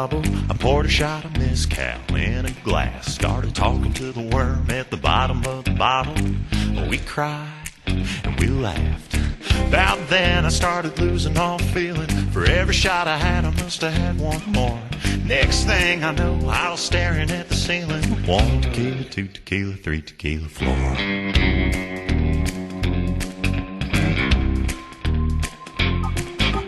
trouble, I poured a shot of mezcal in a glass. Started talking to the worm at the bottom of the bottle. We cried and we laughed. About then I started losing all feeling. For every shot I had, I must have had one more. Next thing I know, I was staring at the ceiling. 1 tequila, 2 tequila, 3 tequila floor.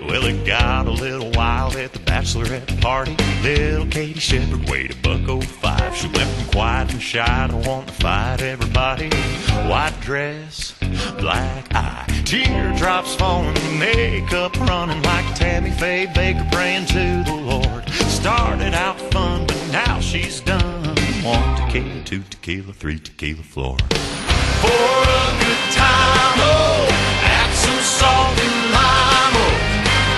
Well, it got a little wild at the bachelorette party. Little Katie Shepherd weighed $1.05. She went from quiet and shy to wanting to fight everybody. White dress, black eye, teardrops falling, makeup running like Tammy Faye Baker praying to the Lord. Started out fun, but now she's done. 1 tequila, 2 tequila, 3 tequila floor. For a good time, oh, add some salt and lime, oh,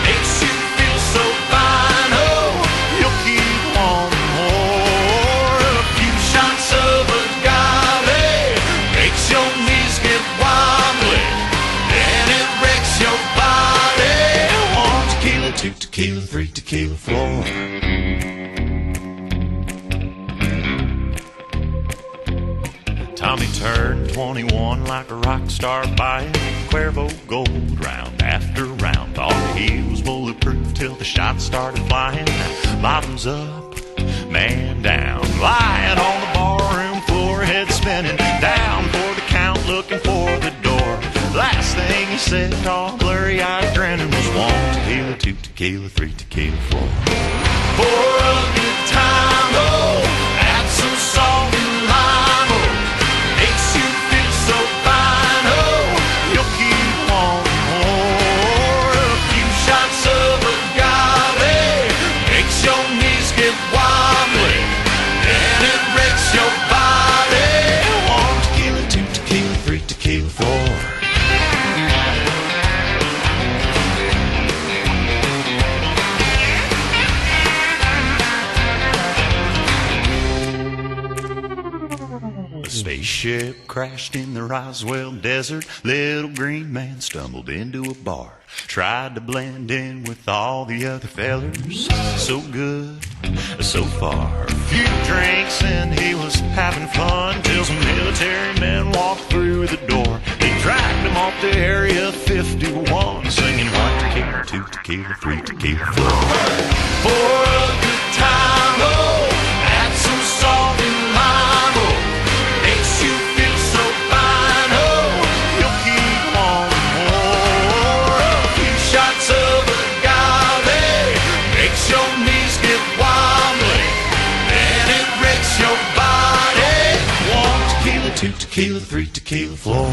makes you feel so fine, oh, you'll keep wanting more. A few shots of agave makes your knees get wobbly, and it wrecks your body. 1 tequila, 2 tequila, 3 tequila floor. Tommy turned 21 like a rock star buying Cuervo gold round after round. Thought he was bulletproof till the shots started flying. Bottoms up, man down, lying on the barroom floor, head spinning, down for the count, looking for the door. Last thing he said, all blurry-eyed grinning, was 1 tequila, 2 tequila, 3 tequila floor. For a good time, oh, add some salt and lime, oh, makes you feel so fine, oh, you'll keep wanting more. A few shots of agave makes your knees get wobbly, and it wrecks your body. 1 tequila, 2 tequila, 3 tequila floor. Spaceship crashed in the Roswell desert. Little green man stumbled into a bar, tried to blend in with all the other fellers. So good, so far. A few drinks and he was having fun, till some military men walked through the door. They dragged him off to Area 51, singing 1 tequila, 2 tequila, 3 tequila floor. For a good time, oh, add some salt and lime, oh, makes you feel so fine, oh, you'll keep wanting more. A few shots of agave makes your knees get wobbly, and it wrecks your body. 1 tequila, 2 tequila, 3 tequila floor.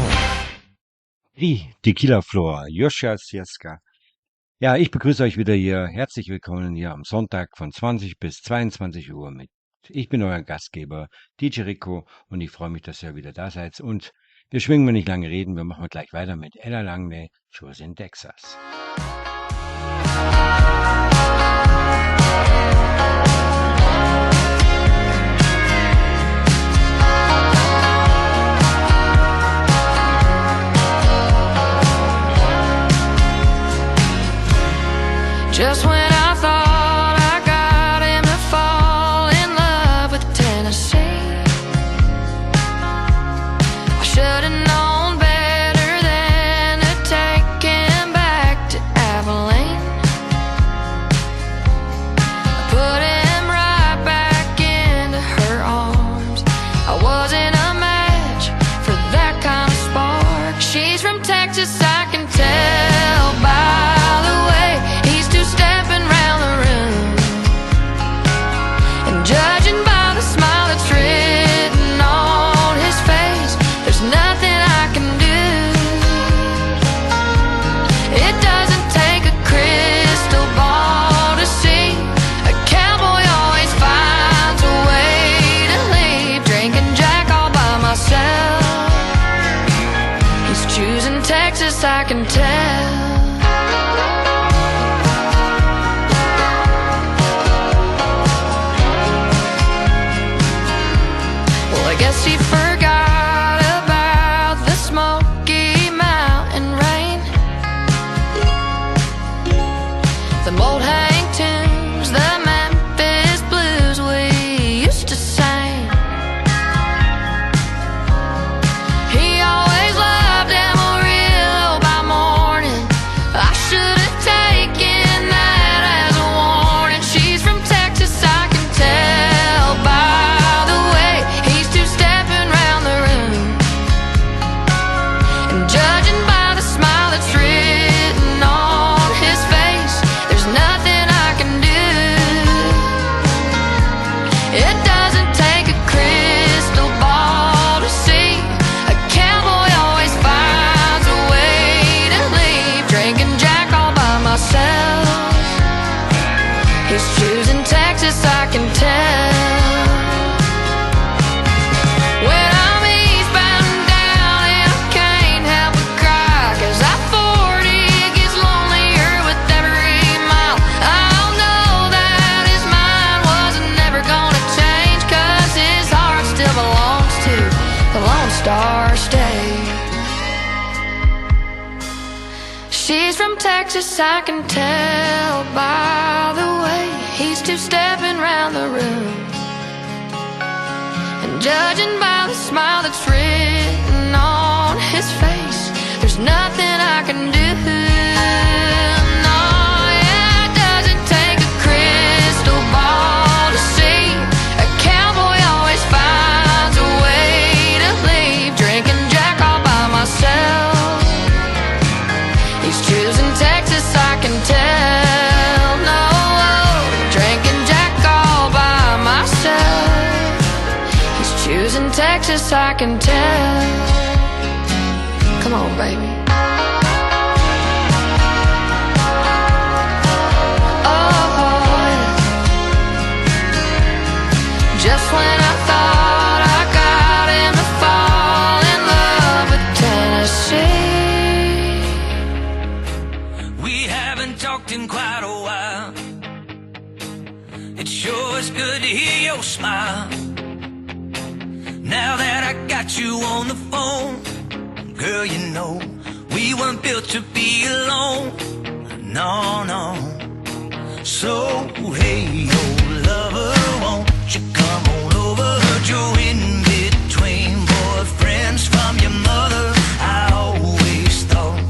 Die Tequila Floor, Joscha Sieska. Ja, ich begrüße euch wieder hier. Herzlich willkommen hier am Sonntag von 20 bis 22 Uhr mit. Ich bin euer Gastgeber, DJ Rico, und ich freue mich, dass ihr wieder da seid. Und wir schwingen, nicht lange reden, wir machen gleich weiter mit Ella Langley, Shows in Texas. Just when I thought I got him to fall in love with Tennessee, I should've known better than to take him back to Abilene. I put him right back into her arms. I wasn't a match for that kind of spark. She's from Texas, I can tell by the way he's stepping round the room, and judging by the smile that's written on his face, there's nothing I can do. It doesn't take a crystal ball to see a cowboy always finds a way to leave. Drinking Jack all by myself, he's choosing Texas, I can tell. I guess he forgot about the Smoky Mountain rain, the old hang tunes, the Memphis star state. She's from Texas, I can tell by the way he's two-stepping round the room. And judging by the smile that's written on his face, there's nothing I can do. No, yeah, it doesn't take a crystal ball to see. A cowboy always finds a way to leave. Drinking Jack all by myself. He's choosing Texas, I can tell. No, drinking Jack all by myself. He's choosing Texas, I can tell. Come on, baby. Oh, just when I thought I got him to fall in love with Tennessee. We haven't talked in quite a while. It sure is good to hear your smile. Now that I got you on the phone, girl, you know, we weren't built to be alone. No, no. So, hey, old lover, won't you come on over? Heard you're in between boyfriends from your mother. I always thought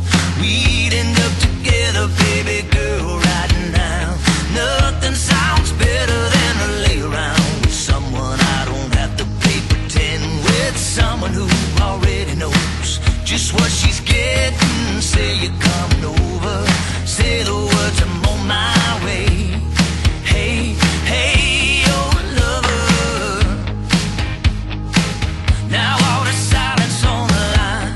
we'd end up together, baby girl, right now. Nothing sounds better than to lay around with someone I don't have to play pretend with. Someone who already knows just what she's getting. Say you're coming over, say the words, I'm on my way. Hey, hey, oh lover. Now all the silence on the line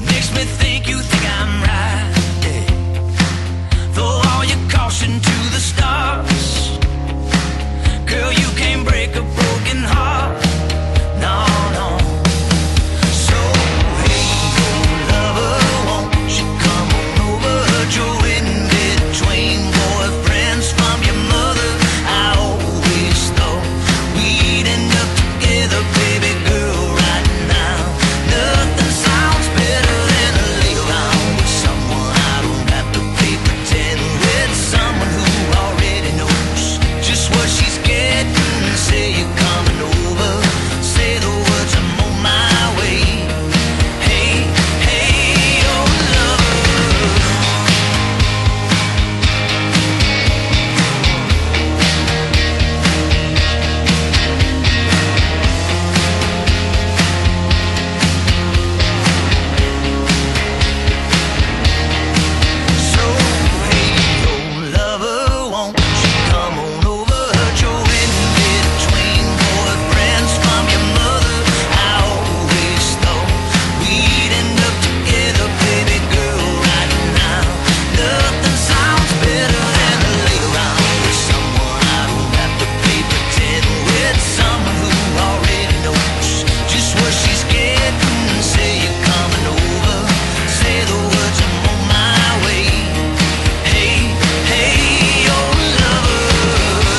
makes me think you think I'm right, yeah. Throw all your caution to the stars. Girl, you can't break a broken heart. No, no. So, hey, oh lover, won't you come on over? Heard you're in between boyfriends from your mother. I always thought we'd end up together, baby girl, right now. Nothing sounds better than to lay around with someone I don't have to play pretend with. Someone who already knows just what she's getting. Say you're coming over, say the words, I'm on my way. Hey, hey, oh lover. So, hey, oh lover, won't you come on over? Heard you're in between boyfriends from your mother. I always thought we'd end up together, baby girl, right now. Nothing sounds better than to lay around with someone I don't have to play pretend with. Someone who already knows just what she's getting. Say you're coming over, say the words, I'm on my way. Hey, hey, oh lover,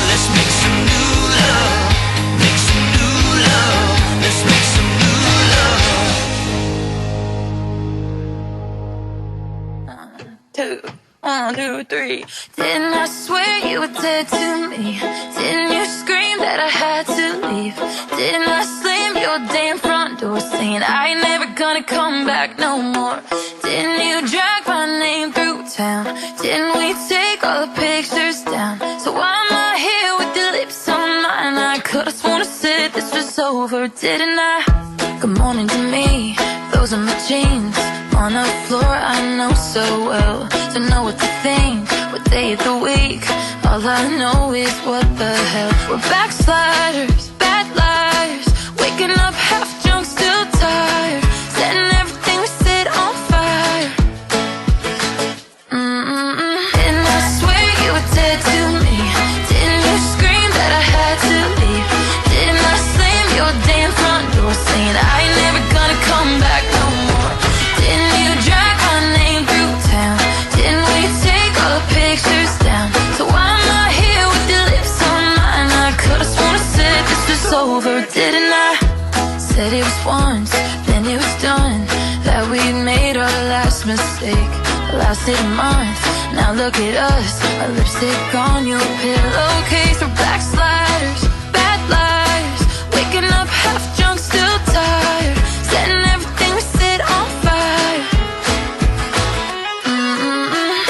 let's make some new love, make some new love, let's make some new love. 1, 2, 3. Didn't I swear you were dead to me? Didn't you scream that I had to leave? Didn't I slam your damn front door saying I ain't never gonna come back no more? Didn't you drag my name through town? Didn't we take all the pictures down? So why am I here with your lips on mine? I could've sworn I said this was over, didn't I? Good morning to me, those are my jeans. On the floor I know so well to know what to think, what day of the week. All I know is what the hell. We're backsliders, bad liars, waking up half drunk, still tired, setting everything we said on fire. Didn't I swear you were dead to me? Didn't you scream that I had to leave? Didn't I slam your damn front door saying I ain't never gonna come back no more? Didn't you drag my name through town? Didn't we take all the pictures down? So why am I here with your lips on mine? I could've sworn I said this was over, didn't I? Said it was once, then it was done, that we'd made our last mistake. Lasted a month, now look at us, our lipstick on your pillowcase. We're backsliders, bad liars, waking up half drunk, still tired, setting everything we said on fire.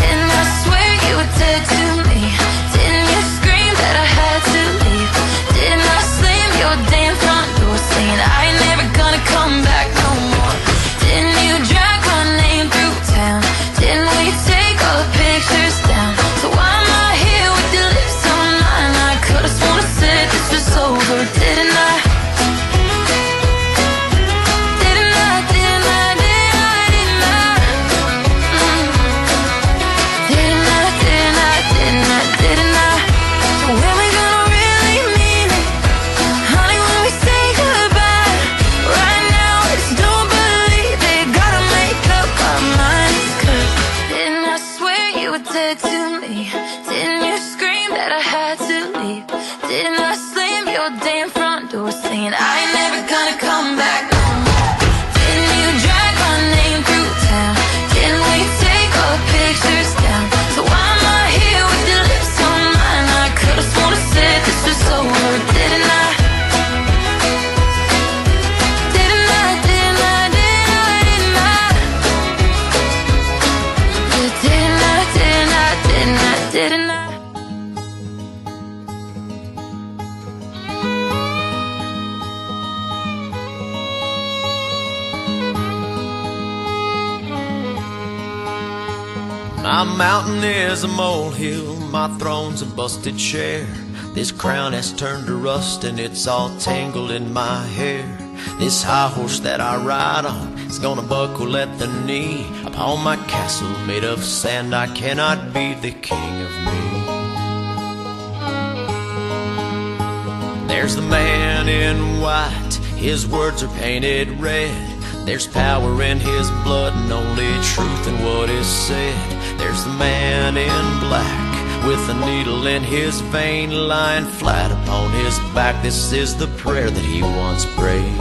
And I swear you were dead to me. Didn't you scream that I had to leave? Didn't I slam your damn front door saying I ain't never gonna come back no more? Didn't you drag my name through town? Didn't we take all the pictures down? So why am I here with your lips on mine? I could've sworn I said this was over, didn't I? Saying I ain't never gonna come back no more. Didn't you drag my name through town? Didn't we take all the pictures down? So why am I here with your lips on mine? I could've sworn I said this was over, didn't I? Didn't I, didn't I, didn't I, didn't I? Didn't I, didn't I, didn't I, didn't I? My mountain is a molehill, my throne's a busted chair. This crown has turned to rust and it's all tangled in my hair. This high horse that I ride on is gonna buckle at the knee. Upon my castle made of sand, I cannot be the king of me. There's the man in white, his words are painted red. There's power in his blood and only truth in what is said. There's the man in black with a needle in his vein, lying flat upon his back. This is the prayer that he once prayed.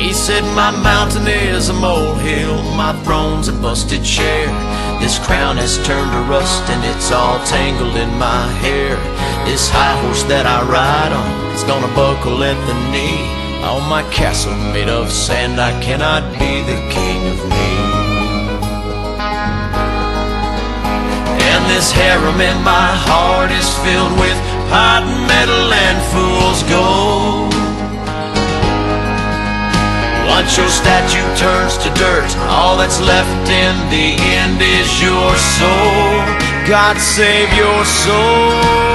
He said, my mountain is a molehill, my throne's a busted chair. This crown has turned to rust and it's all tangled in my hair. This high horse that I ride on is gonna buckle at the knee. On my castle made of sand, I cannot be the king of me. And this harem in my heart is filled with pot and metal and fool's gold. Once your statue turns to dirt, all that's left in the end is your soul. God save your soul.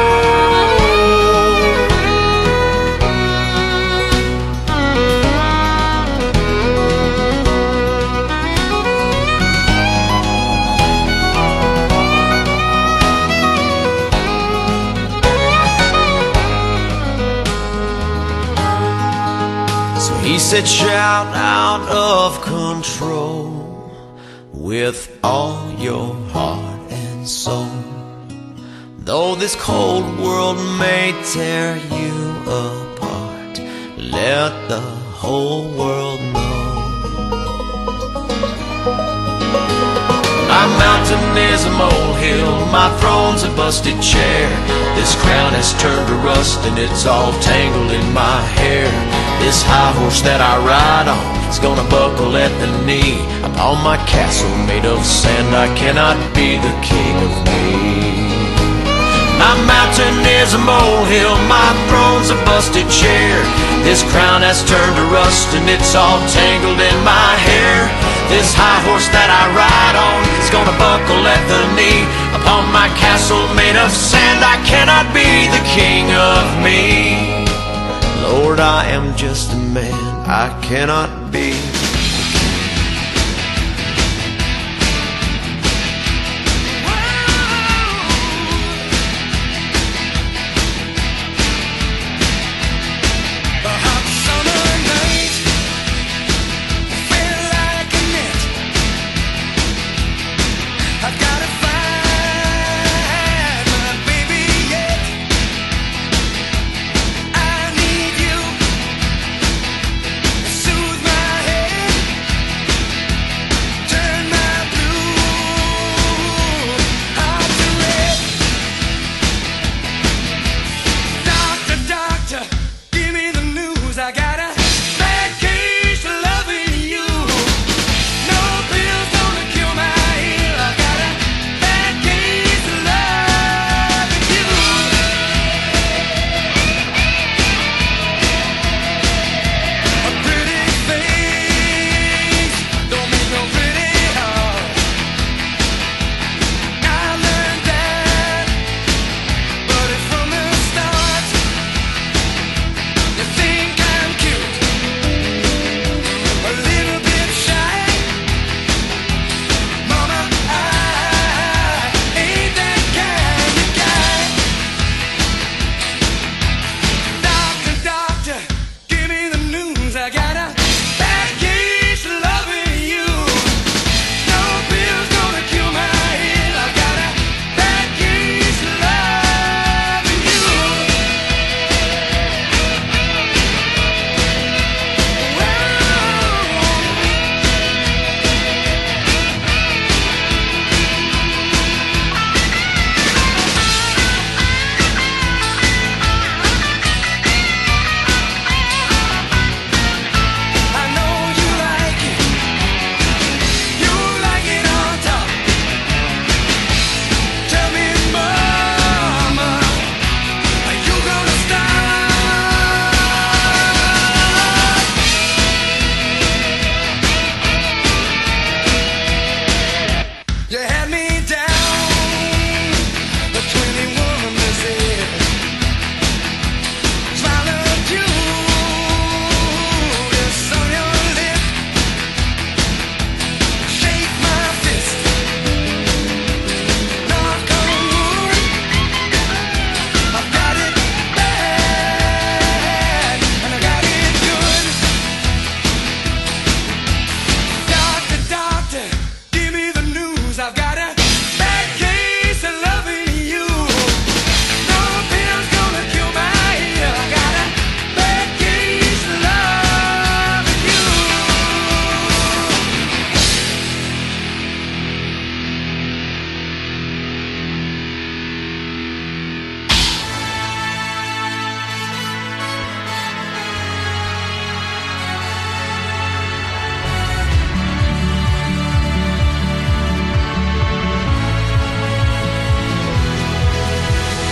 He said, shout out of control with all your heart and soul. Though this cold world may tear you apart, let the whole world know. My mountain is a molehill, my throne's a busted chair. This crown has turned to rust and it's all tangled in my hair. This high horse that I ride on is gonna buckle at the knee. Upon my castle made of sand, I cannot be the king of me. My mountain is a molehill, my throne's a busted chair. This crown has turned to rust and it's all tangled in my hair. This high horse that I ride on is gonna buckle at the knee. Upon my castle made of sand, I cannot be the king of me. Lord, I am just a man, I cannot be. You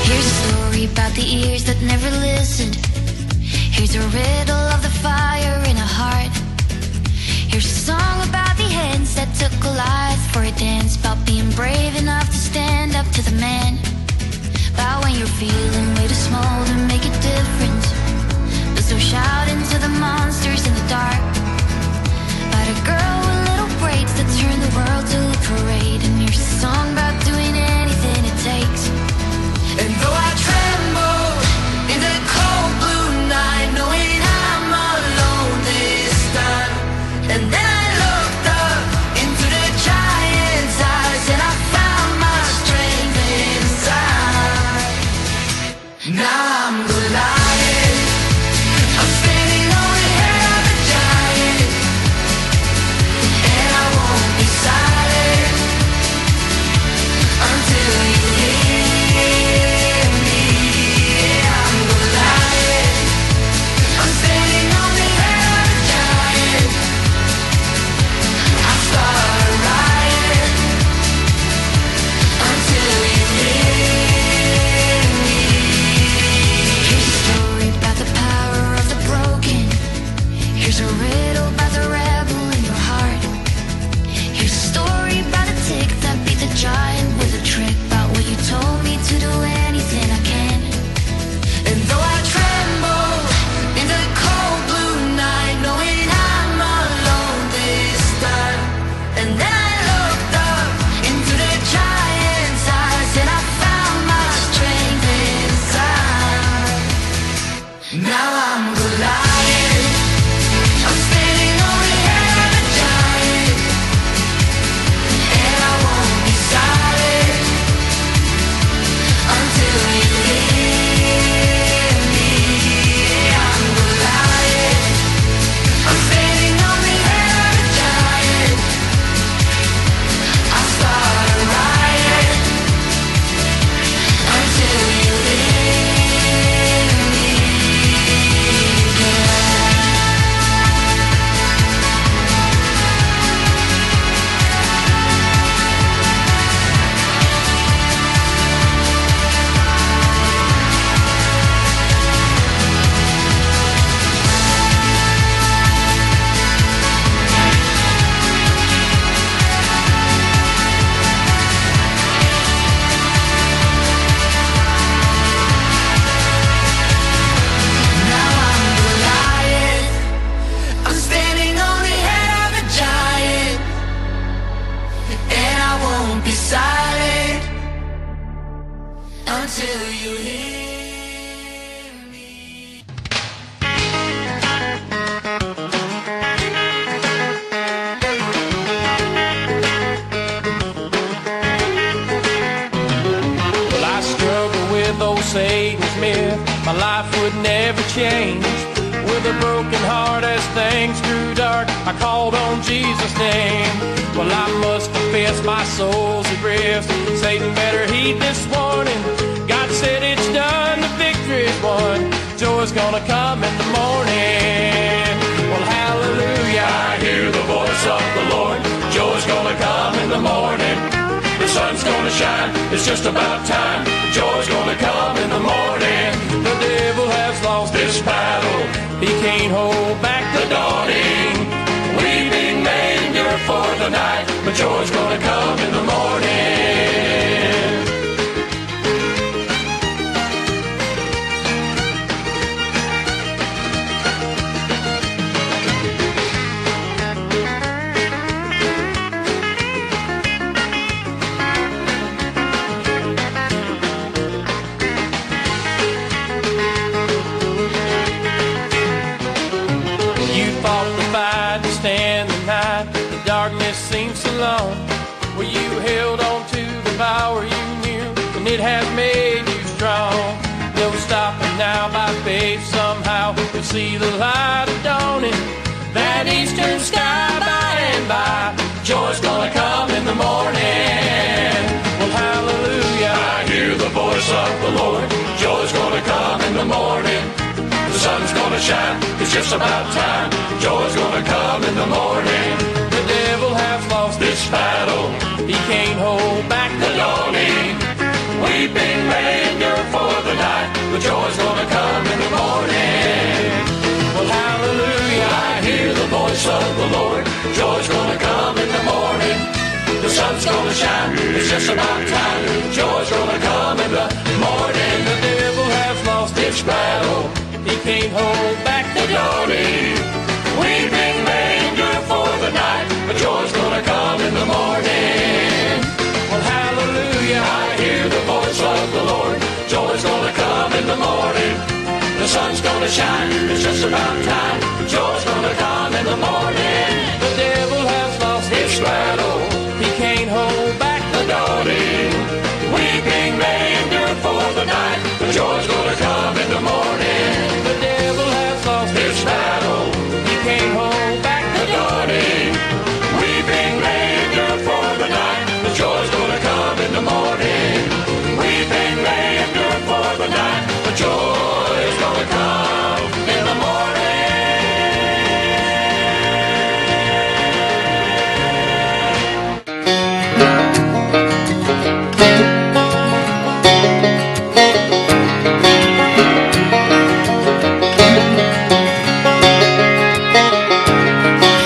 Here's a story about the ears that never listened. Here's a riddle of the fire in a heart. Here's a song about the hands that took a life for a dance, about being brave enough to stand up to the man, about when you're feeling way too small to make a difference, but so shout into the monsters in the dark. About a girl with little braids that turned the world to a parade. And here's a song about doing anything it takes. And though I tremble in the cold blue night, knowing I'm alone this time, and then I looked up into the giant's eyes, and I found my strength inside. Now I'm Goliath. I'm standing on the head of a giant, and I won't be silent until you hear me. Yeah, I'm Goliath. I'm standing on the head of a giant. I start a riot until you hear me. Here's a story about the power of the broken. Here's a riddle about the rebel in your heart. Here's a story about a tick that beat the giant with a trick, about what you told me to do anything I can. And though I tremble in the cold blue night, knowing I'm alone this time, and then I looked up into the giant's eyes, and I found my strength inside. Now I'm Goliath. I'm standing on the head of a giant, and I won't be silent until you hear me. I'm Goliath. I'm standing on the head of a giant. I start a riot until you hear me. Now I'm Goliath. I'm standing on the head of a giant, and I won't be silent until you hear me. Well, I struggle with old Satan's myth. My life would never change. With a broken heart as things grew dark, I called on Jesus' name. Well, I must confess my soul's adrift. Satan better heed this warning. God said it's done, the victory's won. Joy's gonna come in the morning. Well, hallelujah, I hear the voice of the Lord. Joy's gonna come in the morning. The sun's gonna shine, it's just about time. Joy's gonna come in the morning. The devil has lost this battle. He can't hold back the dawning. Weeping may endure for the night, but joy's gonna come in the morning. You fought the fight to stand the night. The darkness seems so long. Well, you held on to the power you knew, and it has made you strong. No stopping now by faith somehow. You'll see the light of dawning. That eastern sky by and by. Joy's gonna come in the morning. Well, hallelujah, I hear the voice of the Lord. Joy's gonna come in the morning. The sun's gonna shine, it's just about time. Joy's gonna come in the morning. The devil has lost this battle. He can't hold back the dawning. Weeping may endure for the Lord. Joy's gonna come in the morning. The sun's gonna shine. It's just about time. Joy's gonna come in the morning. The devil has lost Its battle, he can't hold back the dawning. Weeping may endure for the night, but joy's gonna come in the morning. Well, hallelujah, I hear the voice of the Lord. Joy's gonna come in the morning. The sun's gonna shine. It's just about time. Joy's gonna come in the morning. the devil has lost Its battle, he can't hold back the dawning. Weeping may endure for the night, but joy's gonna come in the morning. The devil has lost Its battle, he can't hold back the dawning. Weeping may endure for the night, but joy's gonna come in the morning. Weeping may endure for the night, but joy's gonna come in the morning.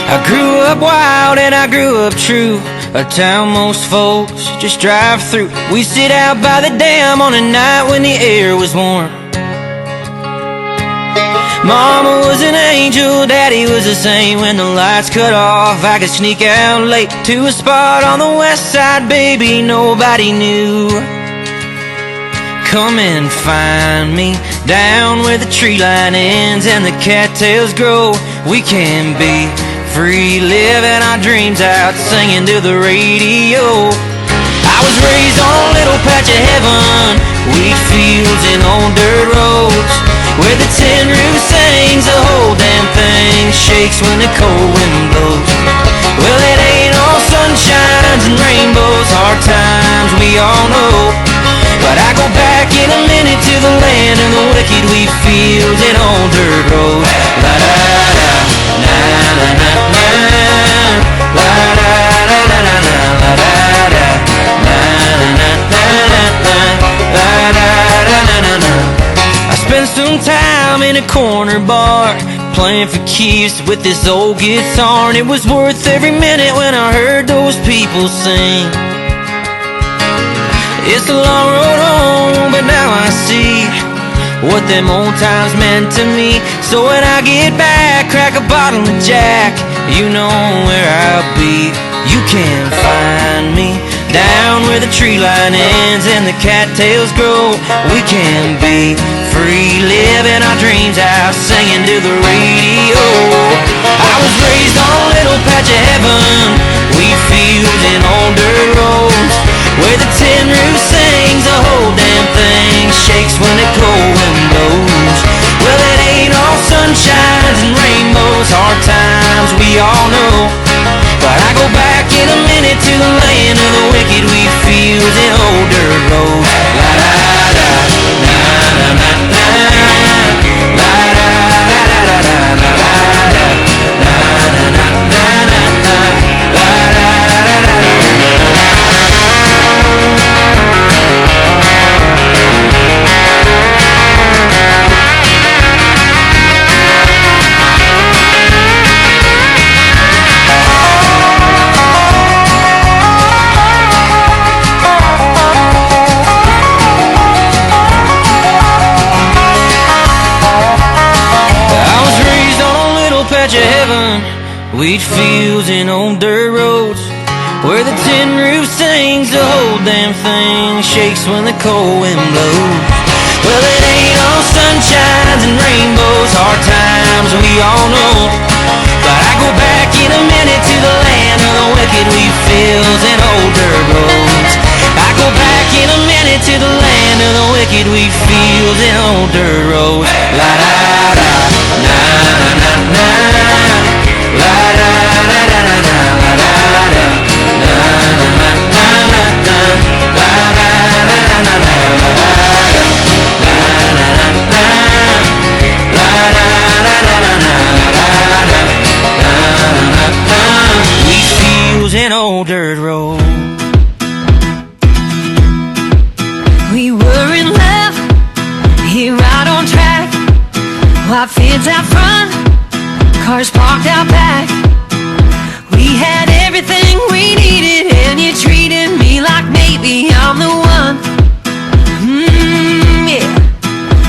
I grew up wild and I grew up true, a town most folks just drive through. We sit out by the dam on a night when the air was warm. Mama was an angel, Daddy was the same. When the lights cut off, I could sneak out late to a spot on the west side, baby, nobody knew. Come and find me down where the tree line ends and the cattails grow. We can be free, living our dreams out, singing to the radio. I was raised on a little patch of heaven, wheat fields and old dirt roads, where the tin roof sings, the whole damn thing shakes when the cold wind blows. Well, it ain't all sunshines and rainbows, hard times we all know, but I go back in a minute to the land of the wicked, wheat fields and old dirt roads. La da da, na na na na, la da da da da da, la da da, na na na na na, la da da da da da. I spent some time in a corner bar, playing for keeps with this old guitar, and it was worth every minute when I heard those people sing. It's a long road home, but now I see what them old times meant to me. So when I get back, crack a bottle of Jack, you know where I'll be. You can find me down where the tree line ends and the cattails grow. We can be free, living our dreams out, singing to the radio. I was raised on a little patch of heaven, wheat fields and old dirt roads, where the tin roof sings, the whole damn thing shakes when the cold wind blows. Well, it ain't all sunshines and rainbows, hard times we all know, but I go back in a minute to the land of the wicked, wheat fields and old dirt roads. La da da, na na na na, la da da da da da, la da da, na na na na na, la da da da da da. Patch of heaven, wheat fields and old dirt roads, where the tin roof sings, the whole damn thing shakes when the cold wind blows. Well, it ain't all sunshines and rainbows, hard times we all know, but I go back in a minute to the land of the wicked, wheat fields and old dirt roads. I go back in a minute to the land of the wicked, wheat fields and old dirt roads. La da da, na na na na, la da da da da da, la da da, na na na na na, la da da da da da, la da da, na na na na, la da da da da da, la da da, na na na, wheat fields and old dirt roads. We were in love, here right on track. White fields out front, cars parked out back. everything we needed, and you treated me like maybe I'm the one. Yeah.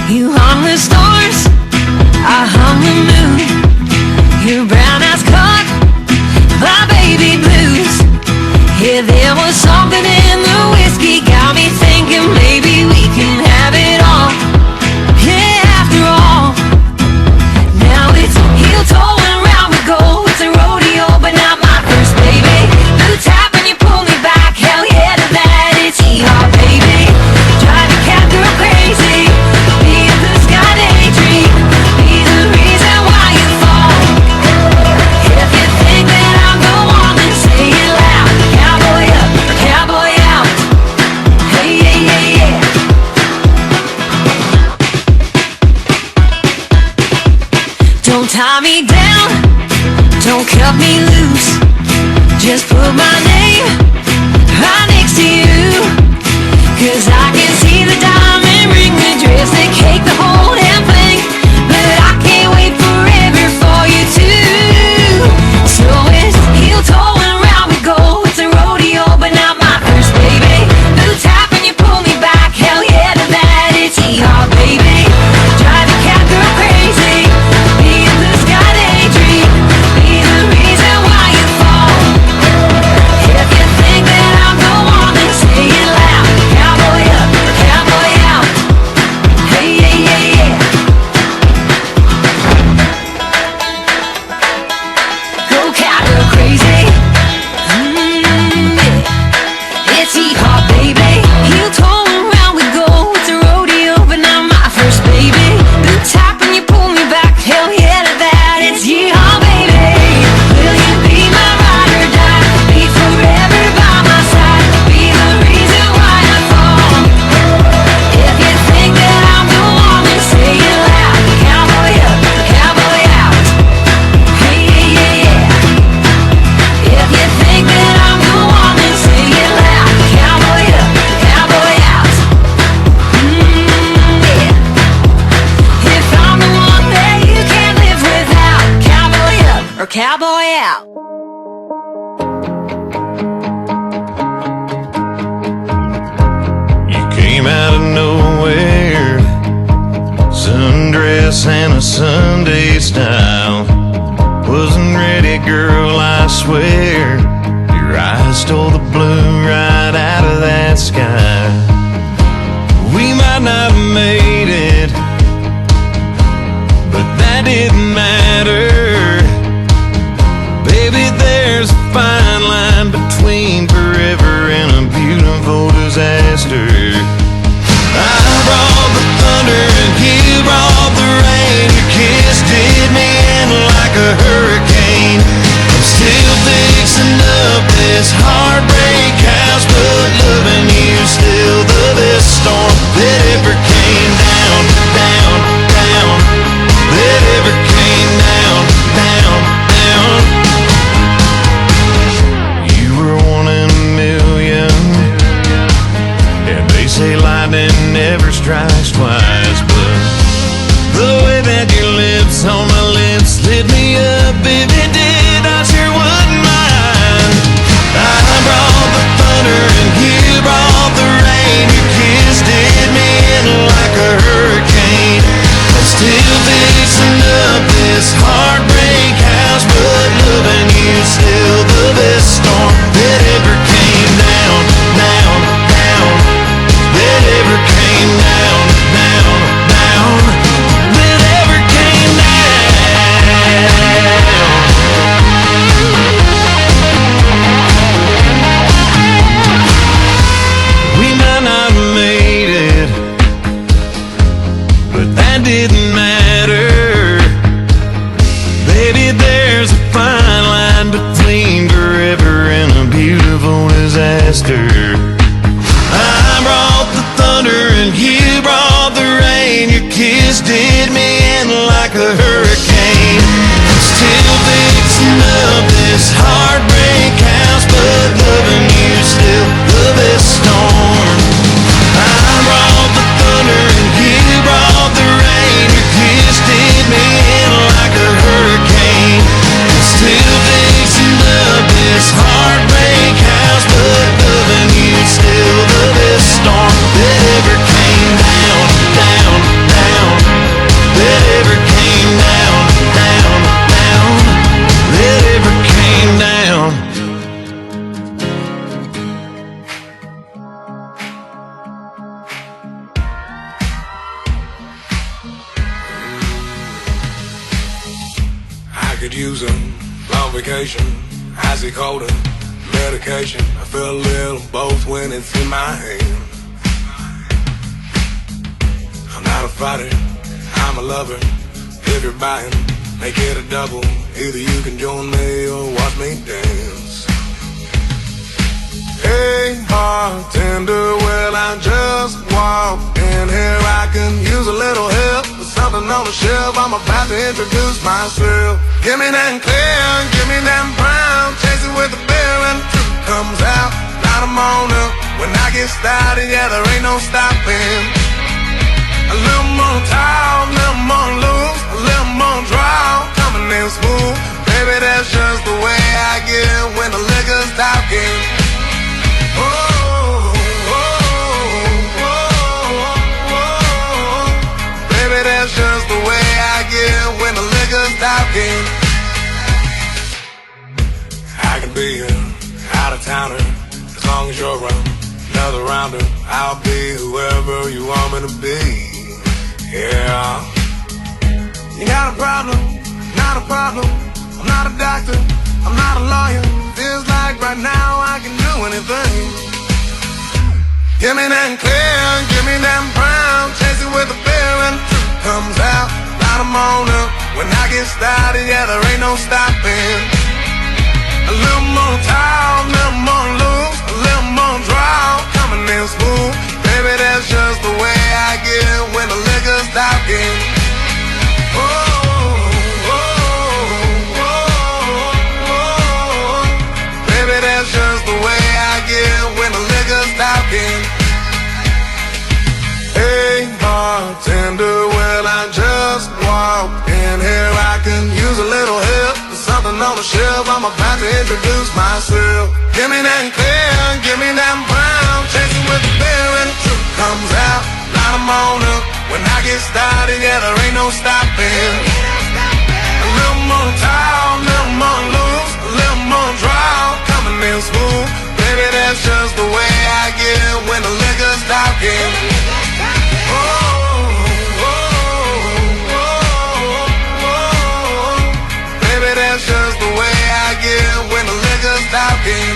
You hung the stars, I hung the moon. Your brown eyes caught my baby blues. Yeah, there was something in the whiskey, got me thinking maybe we can have it all. Yeah, after all. Now it's heel toe and round we go. It's a rodeo, but not my first, baby. Blue tap and you pull me back. Hell yeah to that, it's hee-haw, baby. Drive a cat girl crazy. Be a blue sky daydream. Be the reason why you fall. If you think that I'm the one, then say it loud. Cowboy up, cowboy out. Hey, yeah, yeah, yeah. Don't tie me down, don't cut me loose. Just put my name right next to you. 'Cause I can see the diamond ring, the dress, the cake, the whole damn thing. But I can't wait forever for you too. So it's heel toe and round we go. It's a rodeo, but not my first, baby. Blue tap and you pull me back. Hell yeah to that, it's hee-haw, baby. Drive a cat girl crazy. Be a blue sky daydream. Be the reason why you fall. If you think that I'm the one, then say it loud. Cowboy up, cowboy out. Hey, yeah, yeah, yeah. Go cat girl crazy. Yeah. It's hee-haw, baby. Heel toe and round we go. It's a rodeo, but not my first, baby. Blue tap and you pull me back. Hell yeah to that. It's hee-haw, baby. Will you be my ride or die? Be forever by my side. Be the reason why I fall. If you think that I'm the one, then say it loud. Cowboy up, cowboy out. Hey, yeah, yeah, yeah. If you think that I'm the one, then say it loud. Cowboy up, cowboy out. Yeah. If I'm the one that you can't live without, cowboy up or cowboy out. You came out of nowhere, sundress and a Sunday style. Wasn't ready, girl, I swear. Your eyes stole the blue right out of that sky. We might not have made it, but that didn't matter. Baby, there's a fine line between forever and a beautiful disaster. I brought the thunder and you brought the rain. Your kiss did me in like a hurricane. I'm still fixing up this heartbreak house, but loving you still the best storm that ever came down, down, down. That ever came down, down, down. You were one in a million, and they say lightning never strikes twice, but the way that your lips on my lips lit me up, if it did, I sure wouldn't mind. I brought the thunder and you brought the rain. Your kiss did me in like a hurricane. I'm still fixing up this heartbreak house, but loving you still the best storm that ever came down, down, down. That ever came down, down, down. That ever came down. We might not have made it, but that didn't matter. Baby, there's a fine line between forever and a beautiful disaster. I brought the thunder and you brought the rain. Your kiss did me in like a hurricane. I'm still fixing up this heartbreak house, but loving you still the best storm. I brought the thunder and you brought the rain. Your could use a long vacation, icy cold and medication. I feel a little both when it's in my hand. I'm not a fighter, I'm a lover. If you're buying, make it a double. Either you can join me or watch me dance. Hey bartender, well I just walked in here. I can use a little help with something on the shelf. I'm about to introduce myself. Give me that clear, give me that brown. Chase it with the beer and the truth comes out. Light 'em on up. When I get started, yeah, there ain't no stopping. A little more tall, a little more loose, a little more draw, coming in smooth. Baby, that's just the way I get when the liquor's talking. Oh, oh, oh, oh, oh. Baby, that's just the way I get when the liquor's talking. I can be an out-of-towner as long as you're around. Another rounder, I'll be whoever you want me to be. Yeah. You got a problem, not a problem. I'm not a doctor, I'm not a lawyer. Feels like right now I can do anything. Give me that clear, give me that brown. Chase it with the beer and the truth comes out. Light 'em on up. When I get started, yeah, there ain't no stopping. A little more tall, a little more loose, a little more draw, coming in smooth. Baby, that's just the way I get when the liquor's talking. Oh, oh, oh, oh. Baby, that's just the way I get when the liquor's talking. Hey, bartender, well, I just walked in here. I can use a little help. Something on the shelf, I'm about to introduce myself. Give me that clear, give me that brown. Chasing with the beer and the truth comes out. Light 'em on up. When I get started, yeah, there ain't no stopping. A little more tall, a little more loose, a little more draw, coming in smooth. Baby, that's just the way I get when the liquor's talking. Oh, oh, oh, oh. Baby, that's just the way I get when the liquor's talking.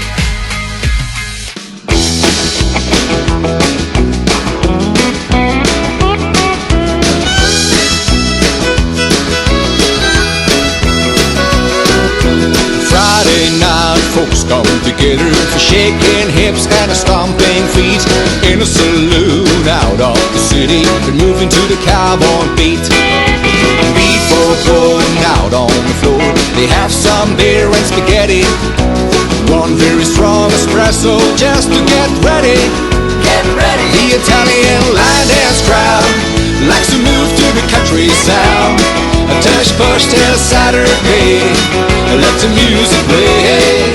Friday night, folks come together for shaking hips and stomping feet in a saloon out of the city. They're moving to the cowboy beat. Before going out on the floor, they have some beer and spaghetti. One very strong espresso just to get ready. Get ready. The Italian line dance crowd likes to move to the country sound. A tush push till Saturday, let the music play.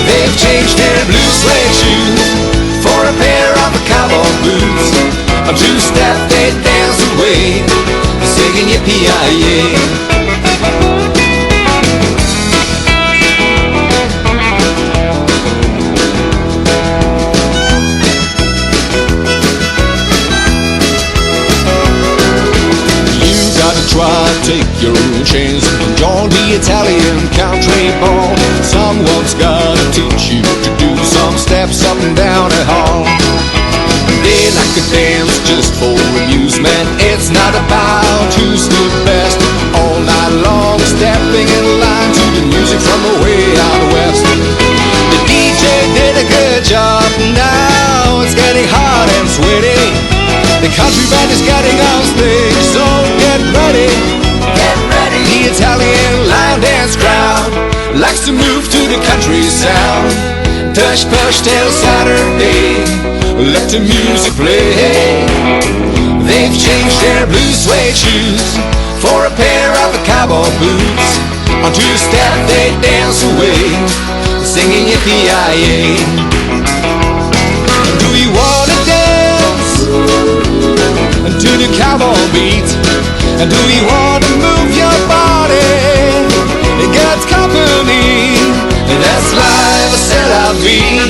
They've changed their blue suede shoes for a pair of cowboy boots. On two-step they dance away, singing yippee-yi-yay. Try to take your own chance and join the Italian country ball. Someone's gotta teach you to do some steps up and down a hall. They like to dance just for amusement. It's not about who's the best. All night long stepping in line to the music from the way out west. The DJ did a good job, now it's getting hot and sweaty. The country band is getting on stage, so get ready. Get ready. The Italian line dance crowd likes to move to the country sound. Tush push till Saturday, let the music play. They've changed their blue suede shoes for a pair of cowboy boots. On two-step they dance away, singing yippee-yi-yay. Do you wanna dance to the cowboy beat? And do you want to move your body? It gets company, and that's life, c'est la vie.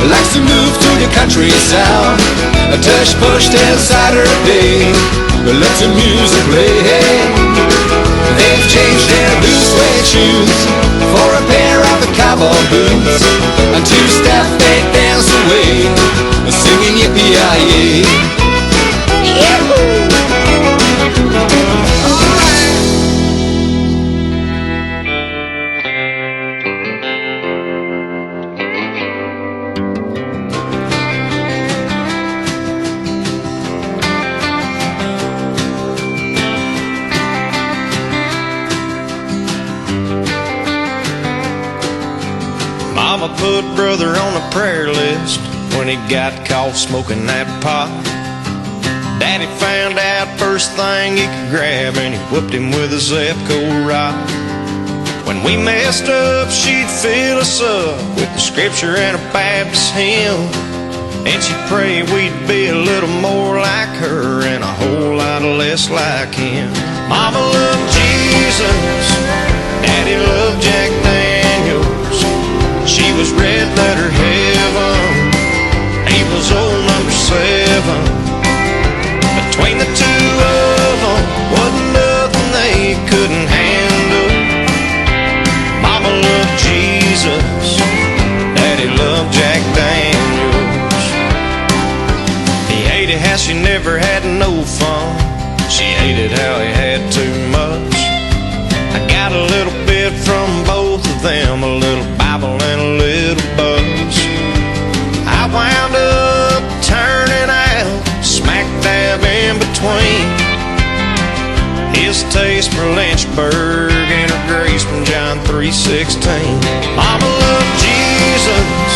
likes to move to the country sound. A tush push till Saturday, let the music play. They've changed their blue suede shoes for a pair of cowboy boots, and two-step they dance away, singing yippee-yi-yay. Yahoo! Mama put brother on a prayer list when he got caught smoking that pot. Daddy found out first thing he could grab, and he whooped him with a Zepco rod. When we messed up, she'd fill us up with the scripture and a Baptist hymn, and she'd pray we'd be a little more like her and a whole lot less like him. Mama loved Jesus, Daddy loved Jack Daniels. She was red letter heaven, he was old number 7. Between the two of them wasn't nothing they couldn't handle. Mama loved Jesus, Daddy loved Jack Daniels. He hated how she never had no fun, she hated how he had too much. I got a little bit from both of them, a little Bible and a little buzz. I wound up turning out smack dab in between his taste for Lynchburg and her grace from John 3:16. Mama loved Jesus,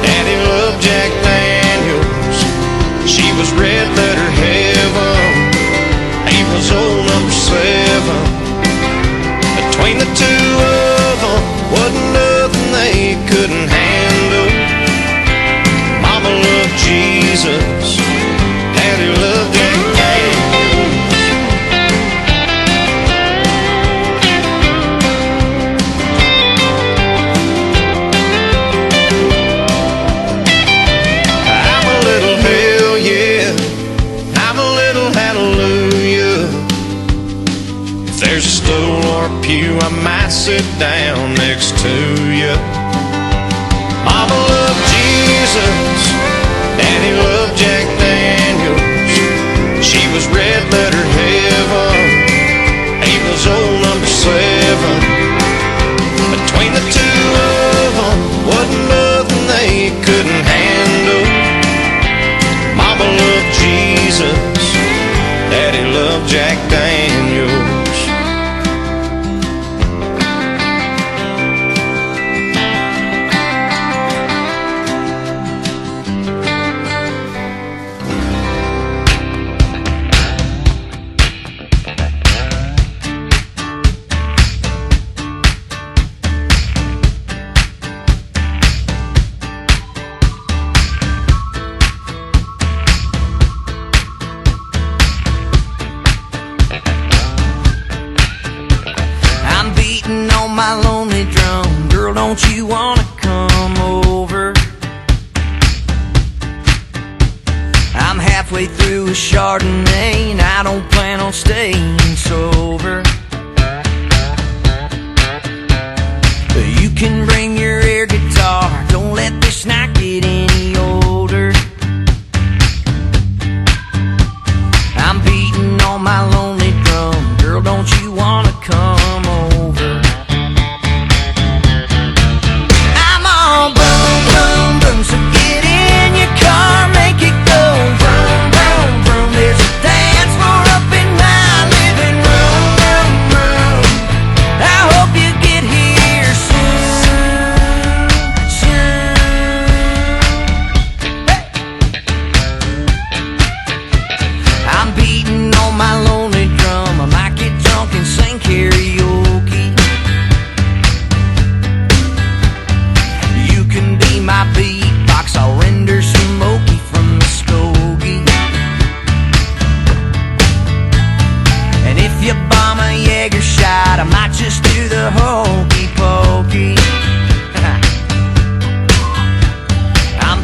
Daddy loved Jack Daniels. She was red letter heaven, he was old number 7. Between the two of them wasn't nothing they couldn't handle. Mama loved Jesus, Daddy loved Jack Daniels. I'm a little hell yeah, I'm a little hallelujah. If there's a stool or a pew, I might sit down next to you. Mama loved Jesus, Daddy loved Jack Daniels. She was red letter heaven, he was old number 7. Between the two of them wasn't nothing they couldn't handle. Mama loved Jesus, Daddy loved Jack Daniels. My lonely drum, girl, don't you wanna come over? I'm halfway through a Chardonnay and I don't plan on staying sober. You can bring your air guitar, don't let this night get any older. I'm beating on my lonely drum, girl, don't you wanna come over? So get in your car, make it go vroom, vroom, vroom. There's a dance floor up in my living room, room, room. I hope you get here soon, soon. Hey. I'm beating on my lonely drum, I might get drunk and sing karaoke. You can be my beatbox, I'll render smoky from the stogie. And if you bomb a Jaeger shot, I might just do the hokey pokey. I'm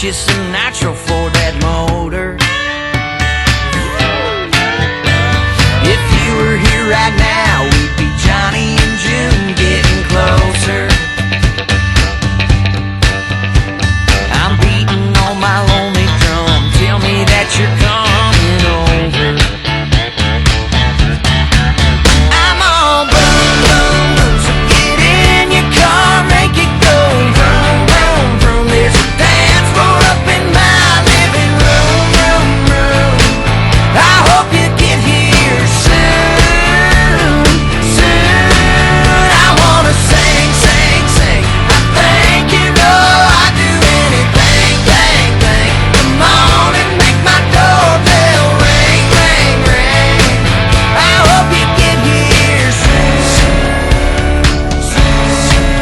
just so natural for that motor. If you were here right now, we'd be Johnny and June getting closer. I'm beating on my lonely drum, tell me that you're coming over. I'm all boom, boom, boom, so get in your car, make it go vroom, vroom, vroom. There's a dance floor up in my living room, room, room. I hope you get here soon, soon. I wanna sing, sing, sing. I think you know I'd do anything, thing, thing. Come on and make my doorbell ring, ring, ring. I hope you get here soon, soon, soon.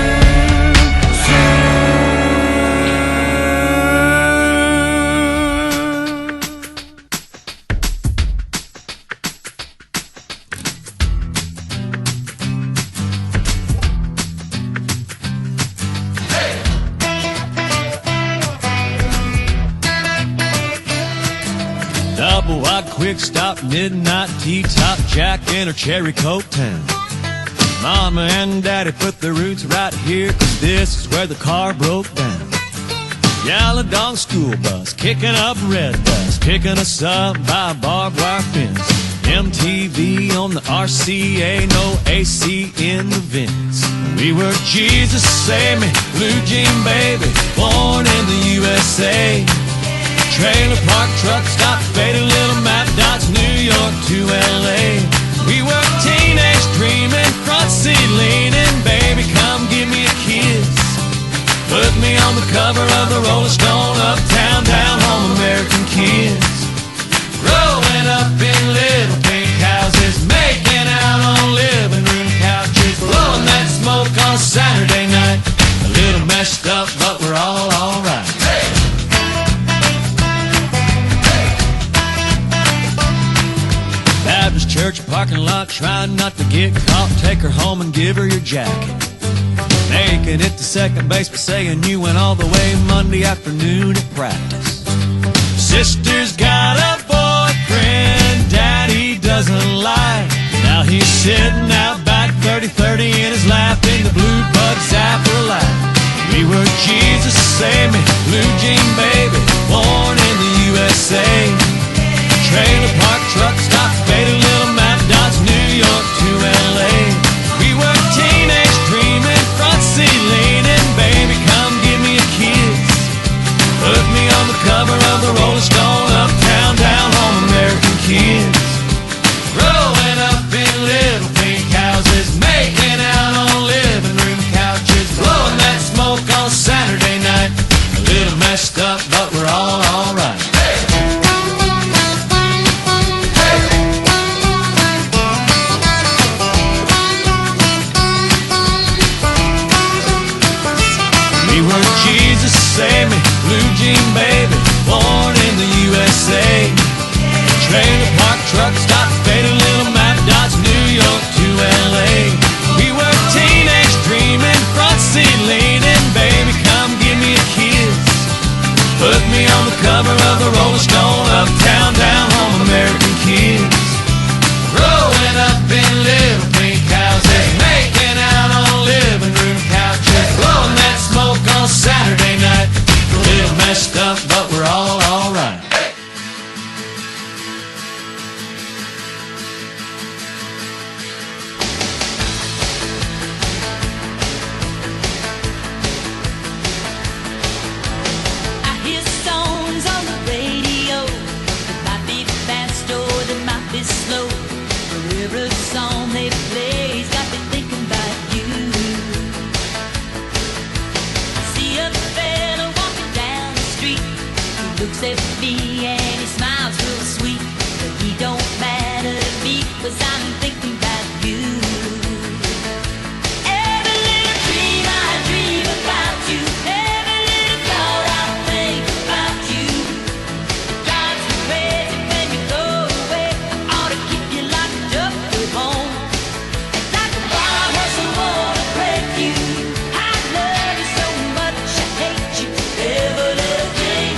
Double wide quick stop, midnight T-top Jack in her cherry coke town. Mama and Daddy put their roots right here, 'cause this is where the car broke down. Yellow dog school bus, kicking up red dust, picking us up by a barbed wire fence. MTV on the RCA, no AC in the vents. We were Jesus Save Me, blue jean baby, born in the USA. Trailer park truck stop, faded little map dots, New York to LA. We were teenage dreaming, front seat leaning, baby come give me a kiss. Put me on the cover of the Rolling Stone, uptown, down home, American kids. Growing up in little pink houses, making out on living room couches, blowing that smoke on Saturday night. A little messed up, but we're all alright. Baptist church parking lot, trying not to get caught. Take her home and give her your jacket. Making it to second base, but saying you went all the way Monday afternoon at practice. Sister's got a boyfriend Daddy doesn't like. Now he's sitting out back 30-30 in his lap in the blue bug zapper light. We were Jesus Save Me, blue jean baby, born in the USA. Trailer park truck stop, faded little map dots, New York to LA. We were teenage dreaming, front seat leaning, baby come give me a kiss. Put me on the cover of the Rolling Stone, uptown, down home, American kids. Growing up in little pink houses, making out on living room couches, blowing that smoke on Saturday night. A little messed up, but we're all alright. We were Jesus Save Me, blue jean baby, born in the USA. Trailer park truck stop, faded little map dots, New York to LA. We were teenage dreaming, front seat leaning, baby come give me a kiss. Put me on the cover of the Rolling Stone, uptown, down home, American kids. Growing up in little pink houses, making out on living room couches, blowing that smoke on Saturday night. A little messed up, but we're all alright. I hear songs on the radio that might be fast or that might be slow. But every song they play's got me thinking about you. See a fella walking down the street. He looks at me and he smiles real sweet. But he don't matter to me, 'cause I'm thinking about you. Every little dream I dream about you. Every little thought I think about you. It drives me crazy when you go away. I ought to keep you locked up at home. It's like a bomb or someone to break you. I love you so much, I hate you. Every little thing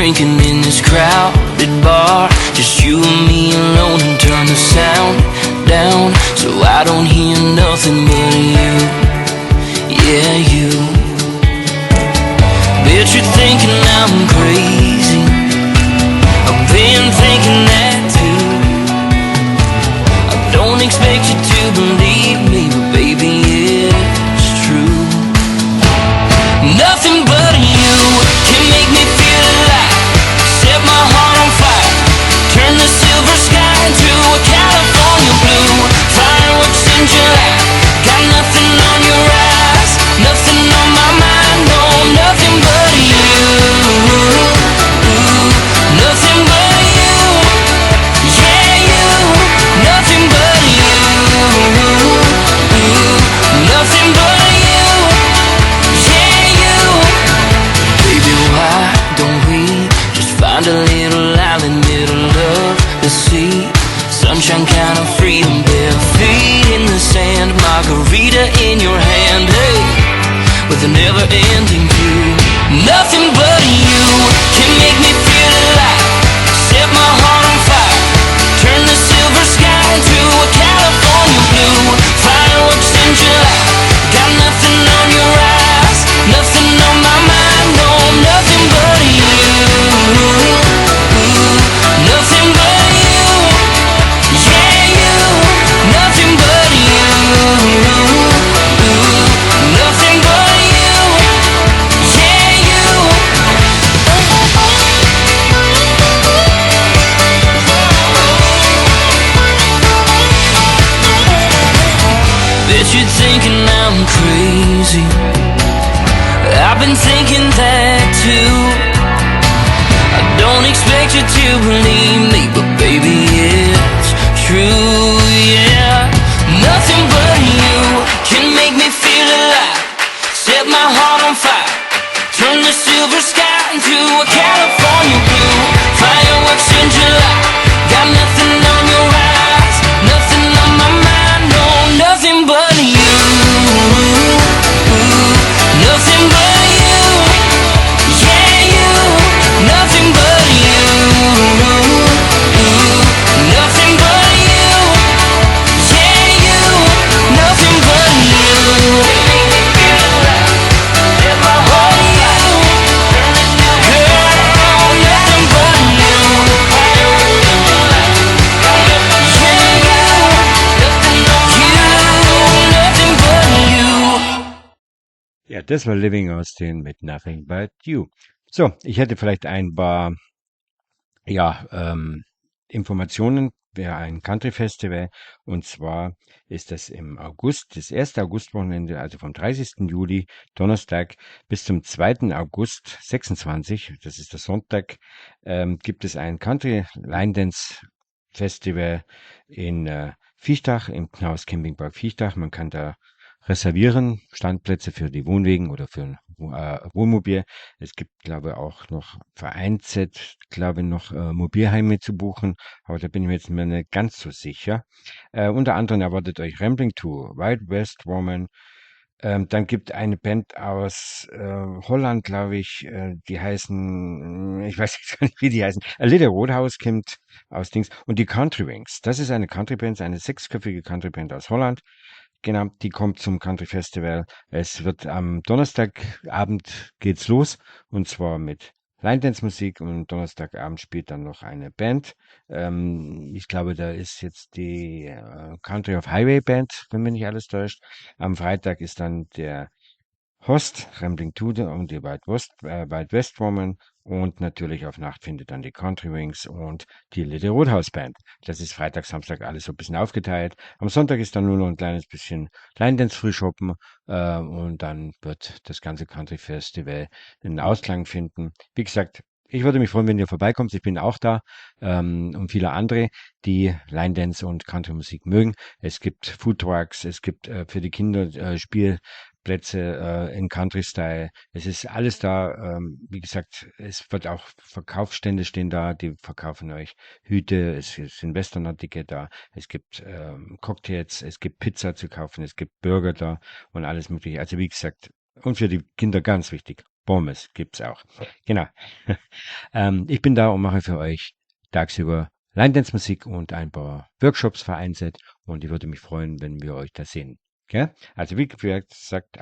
drinking in this crowded bar, just you and me alone, and turn the sound down so I don't hear nothing but you. Yeah, you. Bet you're thinking I'm crazy. I've been thinking that too. I don't expect you to believe me, but baby, it's true. Nothing but you can make me feel alive. Set my heart on fire. Turn the silver sky into a California blue. Fireworks in July. Got nothing on your eyes, nothing on my mind. No, nothing but you. Nothing but you. Yeah, you. Nothing but you. Nothing but you. Yeah, you. Baby, why don't we just find a little island, middle of the sea? Sunshine, kind of freedom, bare feet in the sand, margarita in your hand, hey, with a never-ending view. Nothing but you can make me feel alive. Set my heart on fire. Turn the silver sky into a California blue. Fireworks in July. Got nothing on your eyes, nothing on my mind. No, nothing but you. Nothing but you. Yeah, you. Nothing but you. Nothing but you. Yeah, you. Bet you're thinking I'm crazy. I've been thinking that too. I don't expect you to believe me, but baby, it's true, yeah. Nothing but you can make me feel alive. Set my heart on fire. Turn the silver sky into a California blue. Fireworks in July. Got nothing on your eyes, nothing on my mind. No, nothing but you. Nothing but you. Yeah, you. Nothing but you. Nothing but you. Yeah, you. Nothing but you. Make me feel alive. Set my heart on fire. Turn this new girl. Nothing but you. Ja, das war Living Austin mit Nothing But You. So, ich hätte vielleicht ein paar Informationen für ein Country Festival. Und zwar ist das im August, das erste Augustwochenende, also vom 30. Juli, Donnerstag, bis zum 2. August 26, das ist der Sonntag, gibt es ein Country Line Dance Festival in Viechtach, im Knaus Campingpark Viechtach. Man kann da reservieren, Standplätze für die Wohnwegen oder für ein Wohnmobil. Es gibt, glaube ich, auch noch vereinzelt, noch Mobilheime zu buchen, aber da bin ich mir jetzt nicht ganz so sicher. Unter anderem erwartet euch Rambling to Wild West Woman. Dann gibt eine Band aus Holland, glaube ich, die heißen, ich weiß jetzt gar nicht, wie die heißen. A Little Roadhouse kommt aus Dings. Und die Country Wings, das ist eine Country-Band, eine sechsköpfige Country-Band aus Holland. Genau, die kommt zum Country Festival. Es wird am Donnerstagabend geht's los, und zwar mit Line Dance Musik, und Donnerstagabend spielt dann noch eine Band. Ich glaube, da ist jetzt die Country of Highway Band, wenn mich nicht alles täuscht. Am Freitag ist dann der Host, Rambling Tude und die Wild West Woman, und natürlich auf Nacht findet dann die Country Wings und die Little Roadhouse Band. Das ist Freitag, Samstag alles so ein bisschen aufgeteilt. Am Sonntag ist dann nur noch ein kleines bisschen Line Dance Frühschoppen, und dann wird das ganze Country Festival einen Ausklang finden. Wie gesagt, ich würde mich freuen, wenn ihr vorbeikommt. Ich bin auch da, und viele andere, die Line Dance und Country Musik mögen. Es gibt Food Trucks, es gibt für die Kinder Spielplätze in Country Style. Es ist alles da. Wie gesagt, es wird auch Verkaufsstände stehen da, die verkaufen euch Hüte, es sind Westernartikel da, es gibt Cocktails, es gibt Pizza zu kaufen, es gibt Burger da und alles mögliche. Also wie gesagt, und für die Kinder ganz wichtig, Pommes gibt's auch. Genau. Ich bin da und mache für euch tagsüber Line-Dance-Musik und ein paar Workshops vereinzelt und ich würde mich freuen, wenn wir euch da sehen. Gell? Also wie gesagt,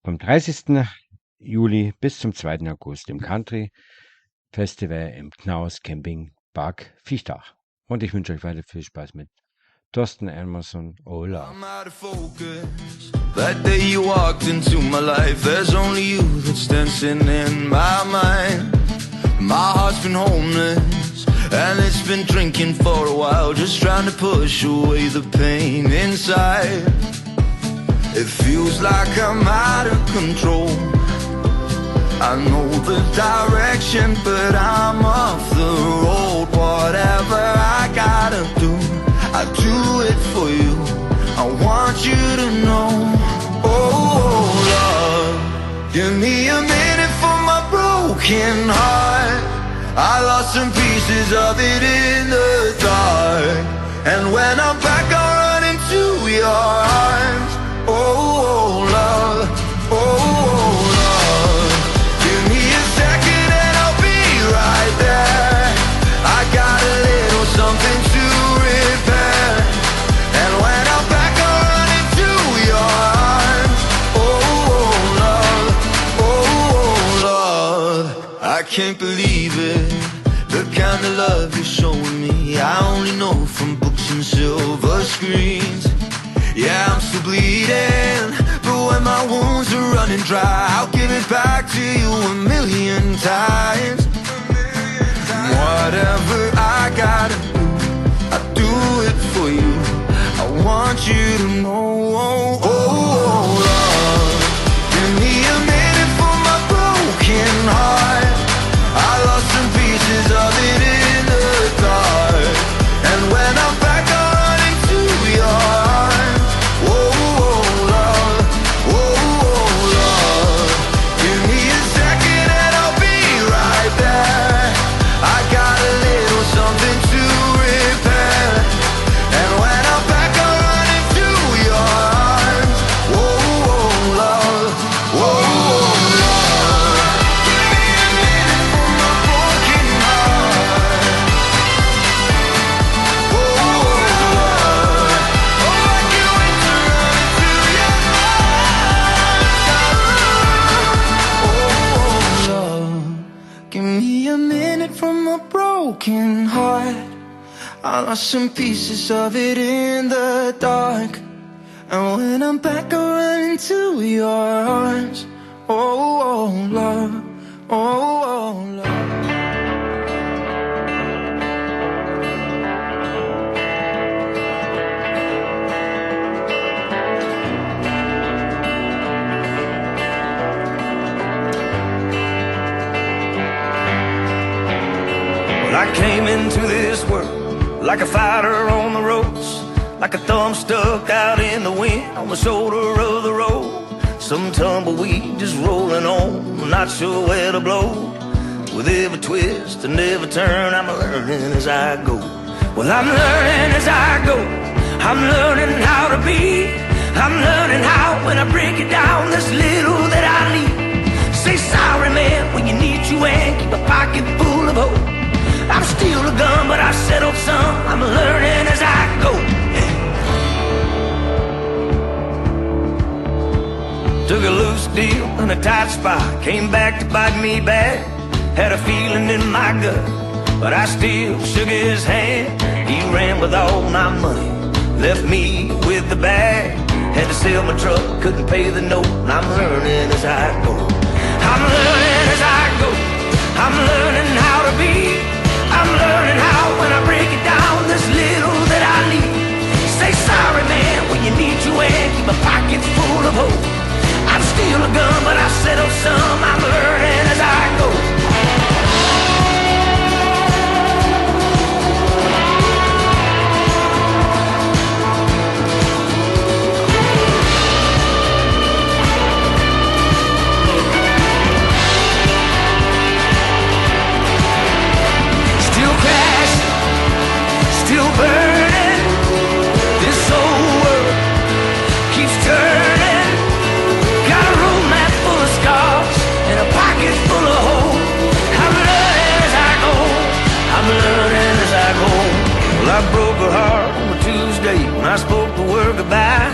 vom 30. Juli bis zum 2. August im Country Festival im Knaus Camping Park Viechtach. Und ich wünsche euch weiter viel Spaß mit Thorsten Emerson, Oh Love. I'm out of focus. That day you walked into my life, there's only you that's dancing in my mind. My heart's been homeless, and it's been drinking for a while, just trying to push away the pain inside. It feels like I'm out of control. I know the direction, but I'm off the road. Whatever I gotta do, I do it for you. I want you to know. Oh, love, give me a minute for my broken heart. I lost some pieces of it in the dark, and when I'm back I'll run into your arms. Oh, love, oh, love, give me a second and I'll be right there. I got a little something to repair, and when I'm back I'll run into your arms. Oh, love, oh, love, I can't believe it, the kind of love you're showing me. I only know from books and silver screens. Yeah, I'm still bleeding, but when my wounds are running dry, I'll give it back to you a million times. Whatever I gotta do, I do it for you. I want you to know. Oh, oh, love, give me a minute for my broken heart. I lost some pieces of it in the dark, and when I'm back I'll run into your arms. Oh, love, oh, love, give me a second and I'll be right there. I got a little something to repair, and when I'm back I'll run into your arms. Oh, love, oh, love, give me a minute for my broken heart. Oh, love, oh, I can't wait to run into your arms. Oh, love, give me a minute from a broken heart. I lost some pieces of it in the dark, and when I'm back I'll run into your arms. Oh, love, oh, love. Well, I came into this world like a fighter on the ropes, like a thumb stuck out in the wind on the shoulder of the road. Some tumbleweed just rolling on, not sure where to blow. With every twist and every turn, I'm learning as I go. Well, I'm learning as I go. I'm learning how to be. I'm learning how, when I break it down, this little that I need. Say sorry, man, when you need you and keep a pocket full of hope. I'm still a gun, but I've settled some. I'm learning as I go. Took a loose deal in a tight spot, came back to bite me bad. Had a feeling in my gut, but I still shook his hand. He ran with all my money, left me with the bag. Had to sell my truck, couldn't pay the note, and I'm learning as I go. I'm learning as I go. I'm learning how to be. I'm learning how, when I break it down, this little that I need. Say sorry, man, when you need you and keep a pocket full of hope. I'm still a gun, but I've settled some. I'm learning as I go. Still crashing, still burning. This old world keeps turning. Got a road map full of scars, and I broke her heart on a Tuesday when I spoke the word goodbye.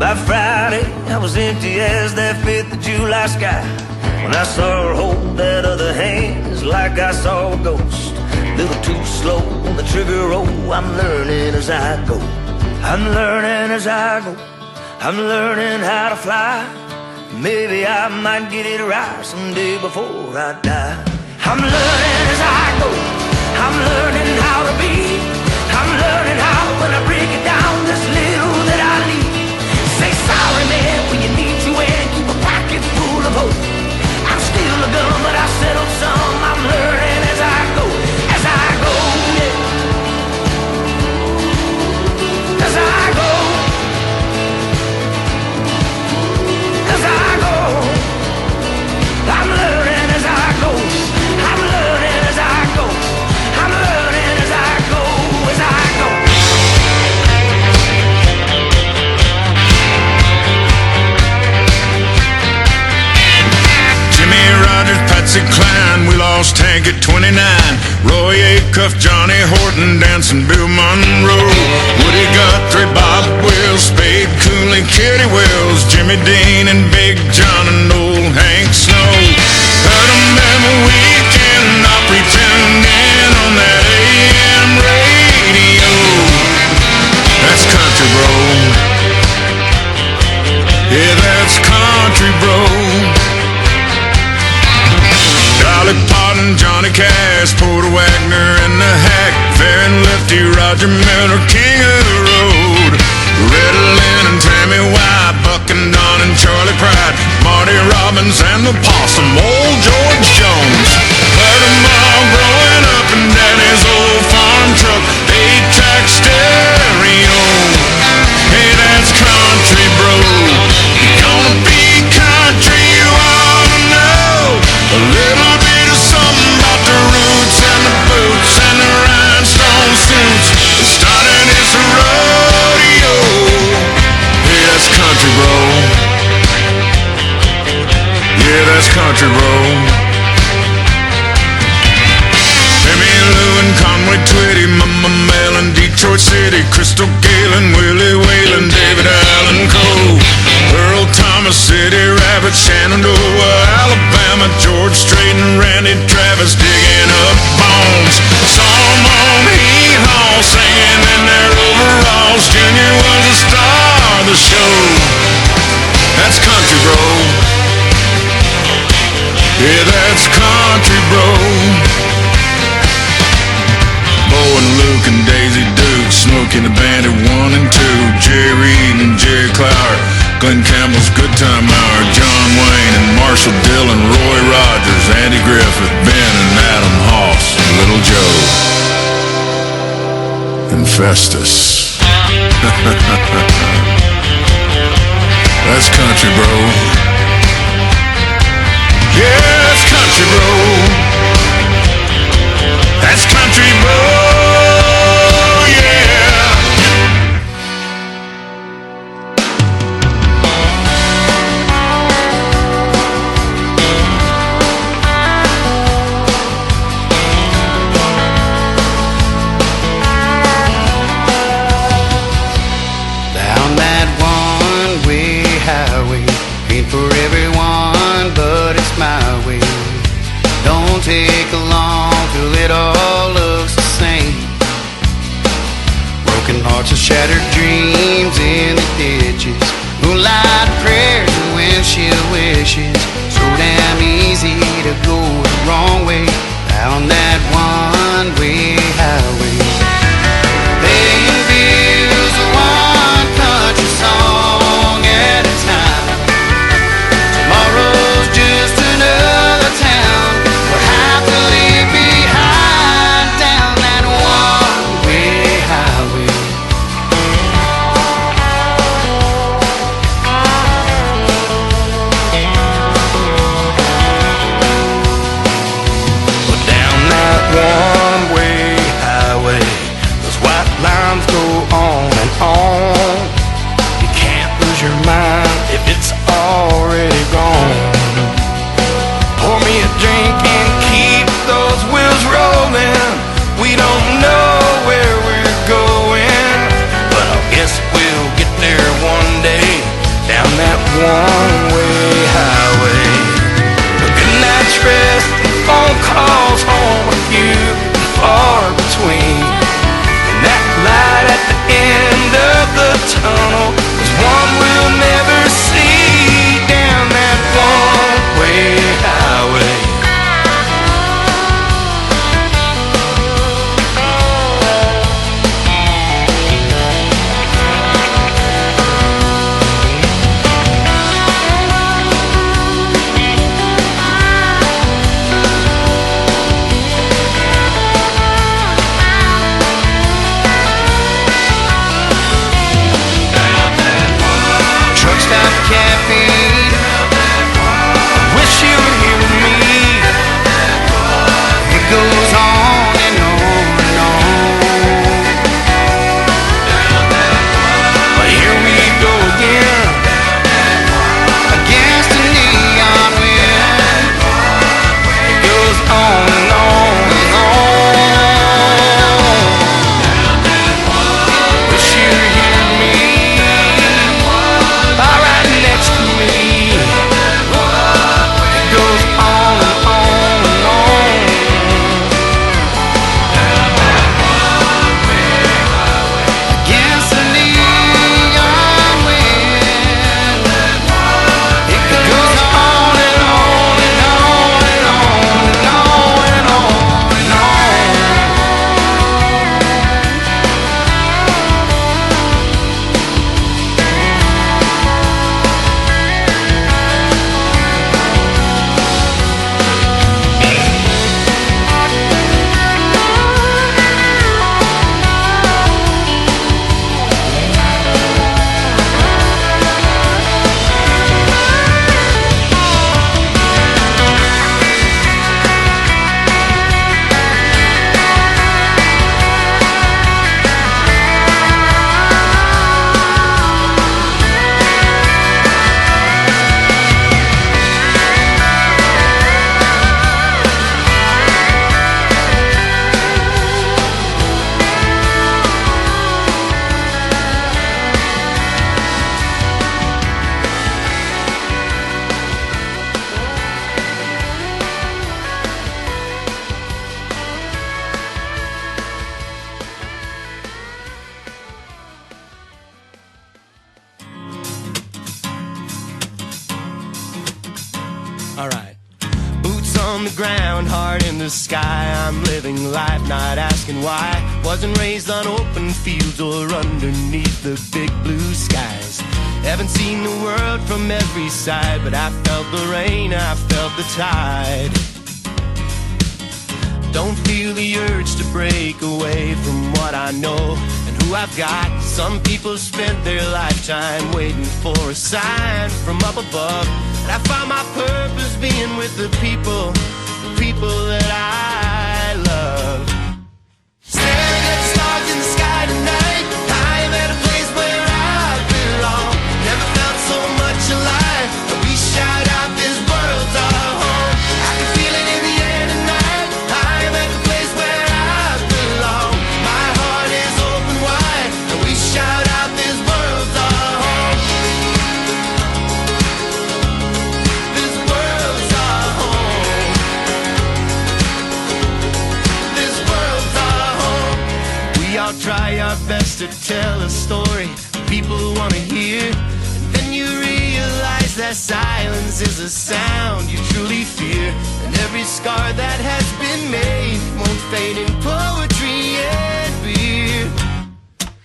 By Friday, I was empty as that 5th of July sky. When I saw her hold that other hand, it's like I saw a ghost. Little too slow on the trigger roll. I'm learning as I go. I'm learning as I go. I'm learning how to fly. Maybe I might get it right someday before I die. I'm learning as I go. I'm learning how to be. I'm learning how when I break it down, this little that I leave. Say sorry, man, when you need to and keep a pocket full of hope. I'm still a gun, but I settled some. I'm learning as I go. As I go, yeah. As I go. As I go. I'm learning as I go. I'm learning as I go. I'm learning as I go. As I go. Jimmy Rogers, Patsy Cline, we lost Hank at 29. Roy Acuff, Johnny Horton, dancing Bill Monroe. Woody Guthrie, Bob Wills, Spade Cooley, Kitty Wells, Jimmy Dean and Big John and old Hank Snow. Heard 'em every weekend, Opry tuned in on that AM radio. That's country, bro. Yeah, that's country, bro. Dolly Parton, Johnny Cash, Porter Wagner and the Hack, Fair and Lefty, Roger Miller, King of the Road. Red Lynn and Tammy White, Buck and Don and Charlie Pride, Marty Robbins and the Possum, old George Jones. Heard 'em all growing up in Daddy's old farm truck, 8-track stereo. Hey, that's country, bro. You're gonna be country, you ought to know a little bit of something about the roots and the boots and the rhinestone suits. Started this rodeo. Hey, that's country, bro. Yeah, that's country, bro. Emmy Lou and Conway Twitty, Mama Mel and Detroit City, Crystal Galen, Willie Whalen, David Allen Cole, Earl Thomas, City Rabbit, Shenandoah, Alabama, George Strait and Randy Travis digging up bones. Saw 'em on Hee-Haw singing in their overalls. Junior was the star of the show. That's country, bro. Yeah, that's country, bro. Bo and Luke and Daisy Duke, Smokey and the Bandit 1 and 2, Jerry Reed and Jerry Clower, Glenn Campbell's Good Time Hour, John Wayne and Marshall Dillon, Roy Rogers, Andy Griffith, Ben and Adam Hoss, Little Joe, and Festus. That's country, bro. Yeah, that's country, bro. That's country, bro. Yeah. Down that one-way highway, ain't for everyone, but it's my way. Don't take long till it all looks the same. Broken hearts and shattered dreams in the ditches, moonlight prayers and windshield wishes. So damn easy to go the wrong way down that one-way highway. Paying bills, one country song at a time. Tomorrow's just another town we'll have to leave behind down that one-way highway. Alright. Boots on the ground, heart in the sky. I'm living life, not asking why. Wasn't raised on open fields or underneath the big blue skies. Haven't seen the world from every side, but I felt the rain, I felt the tide. Don't feel the urge to break away from what I know and who I've got. Some people spent their lifetime waiting for a sign from up above. And I found my purpose being with the people that I love. Staring at the stars in the sky tonight, I'm at a place where I belong. Never felt so much alive, but we shout out this world's our home. I can feel it in the air tonight, I'm at the place where I belong. My heart is open wide, and we shout out this world's our home. This world's our home. This world's our home. We all try our best to tell a story people want to hear. And then you realize that silence is a sound you truly fear. And every scar that has been made won't fade in poetry and beer.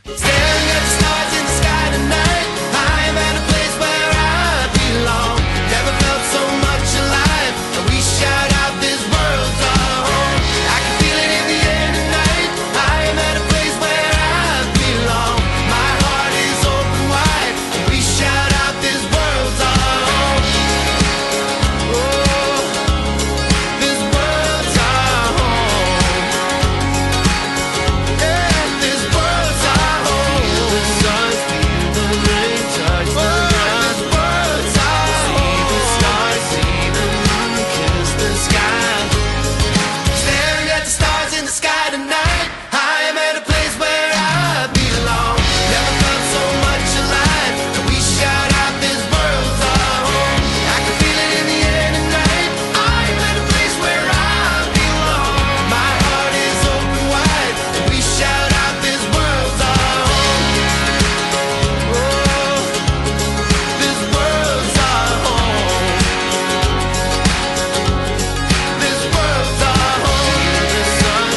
Staring at the stars in the sky tonight, I'm at a place where I belong. Never felt so much alive, and we shout out this world's our home. I can feel it in the air tonight, I'm at a place where I belong. My heart is open wide, and we shout out this world's our home. Oh, this world's our home. Yeah, this world's our home. The sun, the rain, touch the ground. This world's our home. See the stars, see the moon, kiss the sky. Staring at the stars in the sky tonight, I am at a place where I belong. Never felt so much alive, and we shout out this world's our home. I can feel it in the air tonight, I am at a place where I belong. My heart is open wide, and we shout out this world's our home. Oh, this world's our home. This world's our home. The sun,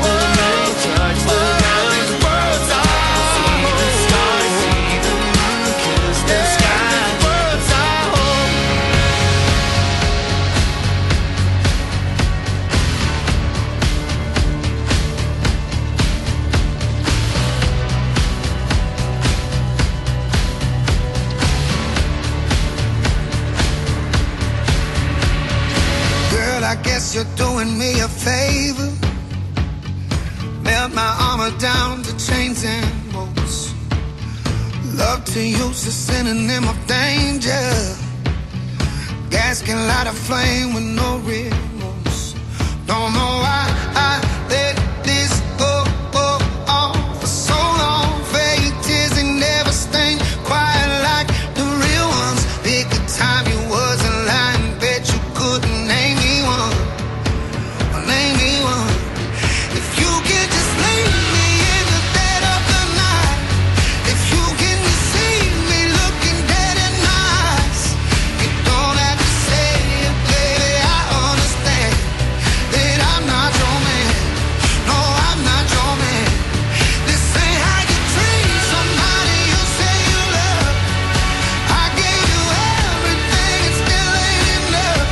the rain, touch the ground. This world's our home. See the stars, see the moon, kiss the sky. This world's our home. Girl, I guess you're doing me a favor. Melt my armor down to chains and bolts. Love to use the synonym of danger. Gas can light a flame with no remorse. Don't know why I let this go on for so long. Fake tears they never stain quite like the real ones. Pick a time you wasn't lying, bet you couldn't name me one. Or name me one. If you could just leave me in the dead of the night. If you can see me looking dead in my eyes. You don't have to say it, baby, I understand that I'm not your man. No, I'm not your man. This ain't how you treat somebody you say you love. I gave you everything and still ain't enough.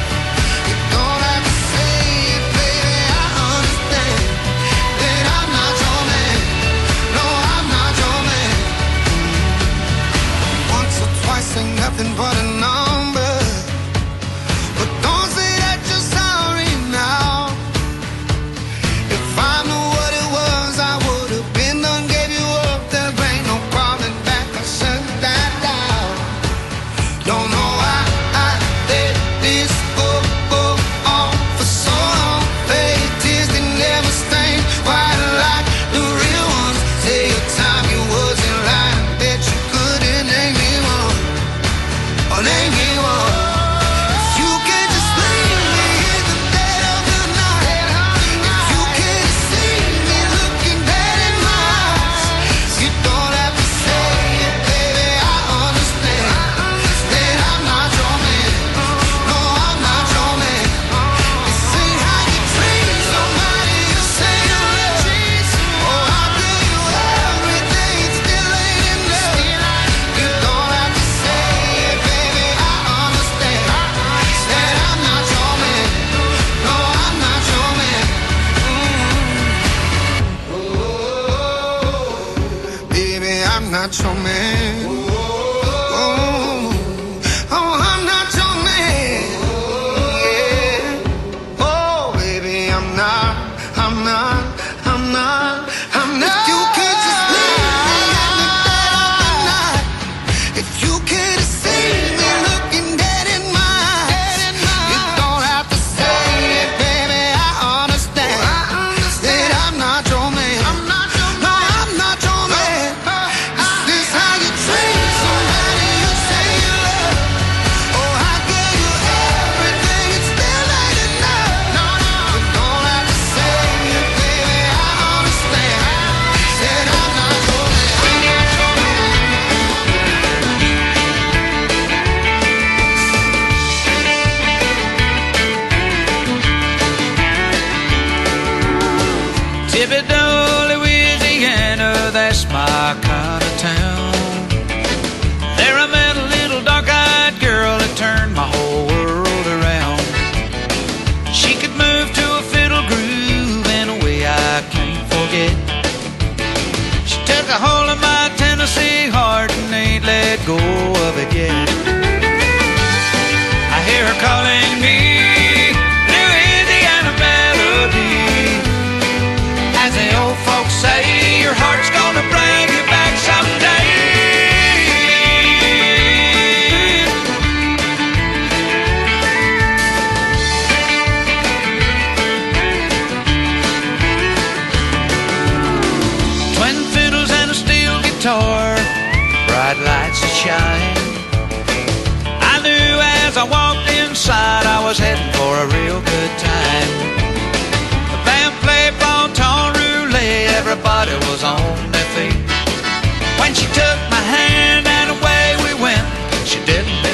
You don't have to say it, baby, I understand that I'm not your man. No, I'm not your man. Once or twice ain't nothing but a number. But don't say that you're sorry now. If I knew what it was, I would have been done, gave you up. There ain't no crawling back, I shut that down. Don't know why I let this go on for so long. Fake tears they never stain quite like the real ones. Say your time you wasn't lying, bet you couldn't name me one. Or name me one. If you can just leave me in the dead of the night. If you can see me looking dead in my eyes. You don't have to say it, baby, I understand that I'm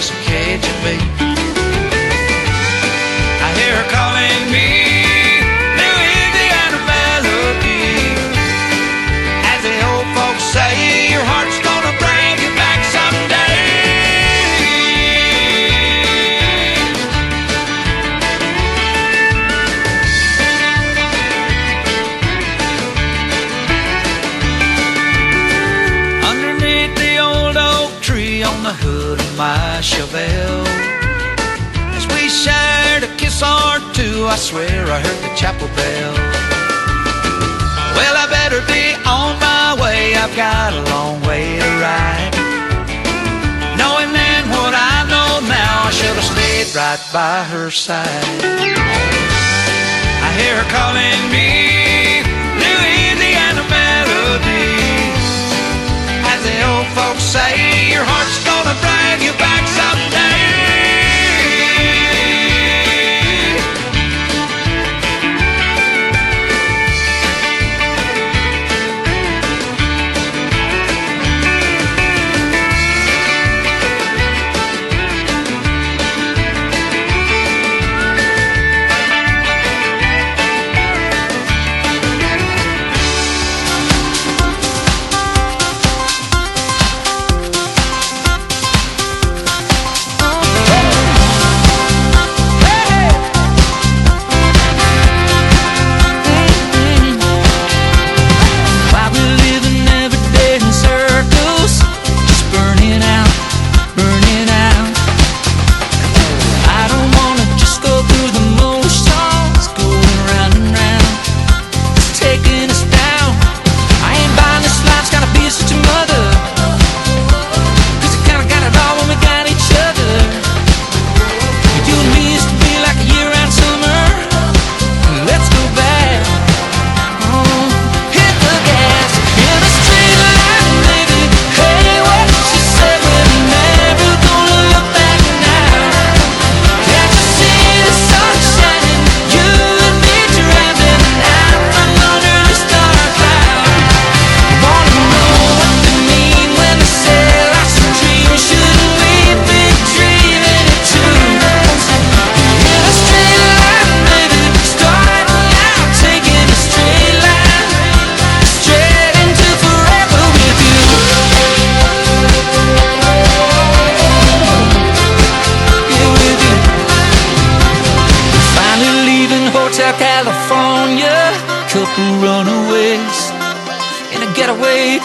just catching me. I hear her calling me Louisiana melody. As the old folks say, your heart's gonna bring you back someday. Underneath the old oak tree on the hood of my Chevelle, as we shared a kiss or two, I swear I heard the chapel bell. Well, I better be on my way, I've got a long way to ride. Knowing then what I know now, I should have stayed right by her side. I hear her calling me Louisiana melody. As the old folks say, your heart's gonna bring you back someday.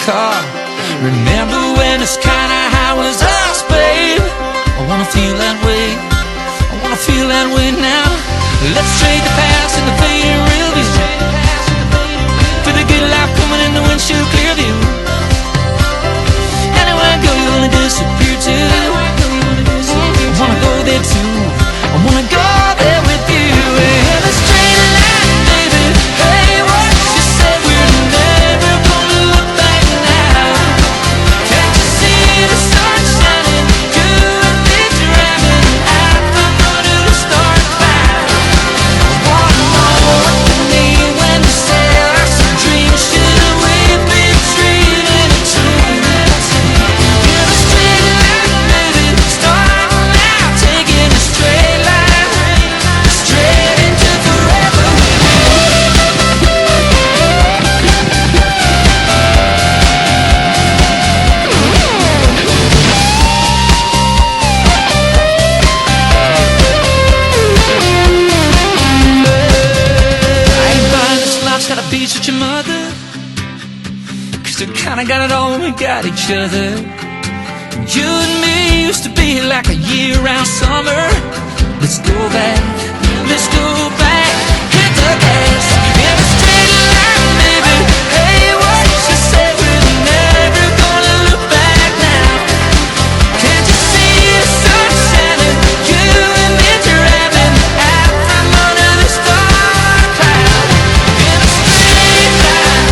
Car. Remember when it's kinda how it was us, babe? I wanna feel that way. I wanna feel that way now. Let's trade the past and the fading real view for the good life coming in the windshield clear view. Anywhere I go, you wanna disappear too. I wanna go there too. I wanna go there with you. And the straight line, baby. Hey, what you said, we're never gonna look back now. Can't you see the sun shining? You and me driving out from under the star cloud. I wanna know what you mean when you say life's a dream. Should we be dreaming it too? You're the straight line, baby. Starting out, taking a straight line straight into forever with you. I ain't buying this life's got a piece with your mother, 'cause we kinda got it all when we got each other. You and me used to be like a year-round summer. Let's go back, let's go back. Hit the gas in a straight line, baby. Hey, what you said, we're never gonna look back now. Can't you see the sun shining? You and me driving out from under the star cloud in a straight line.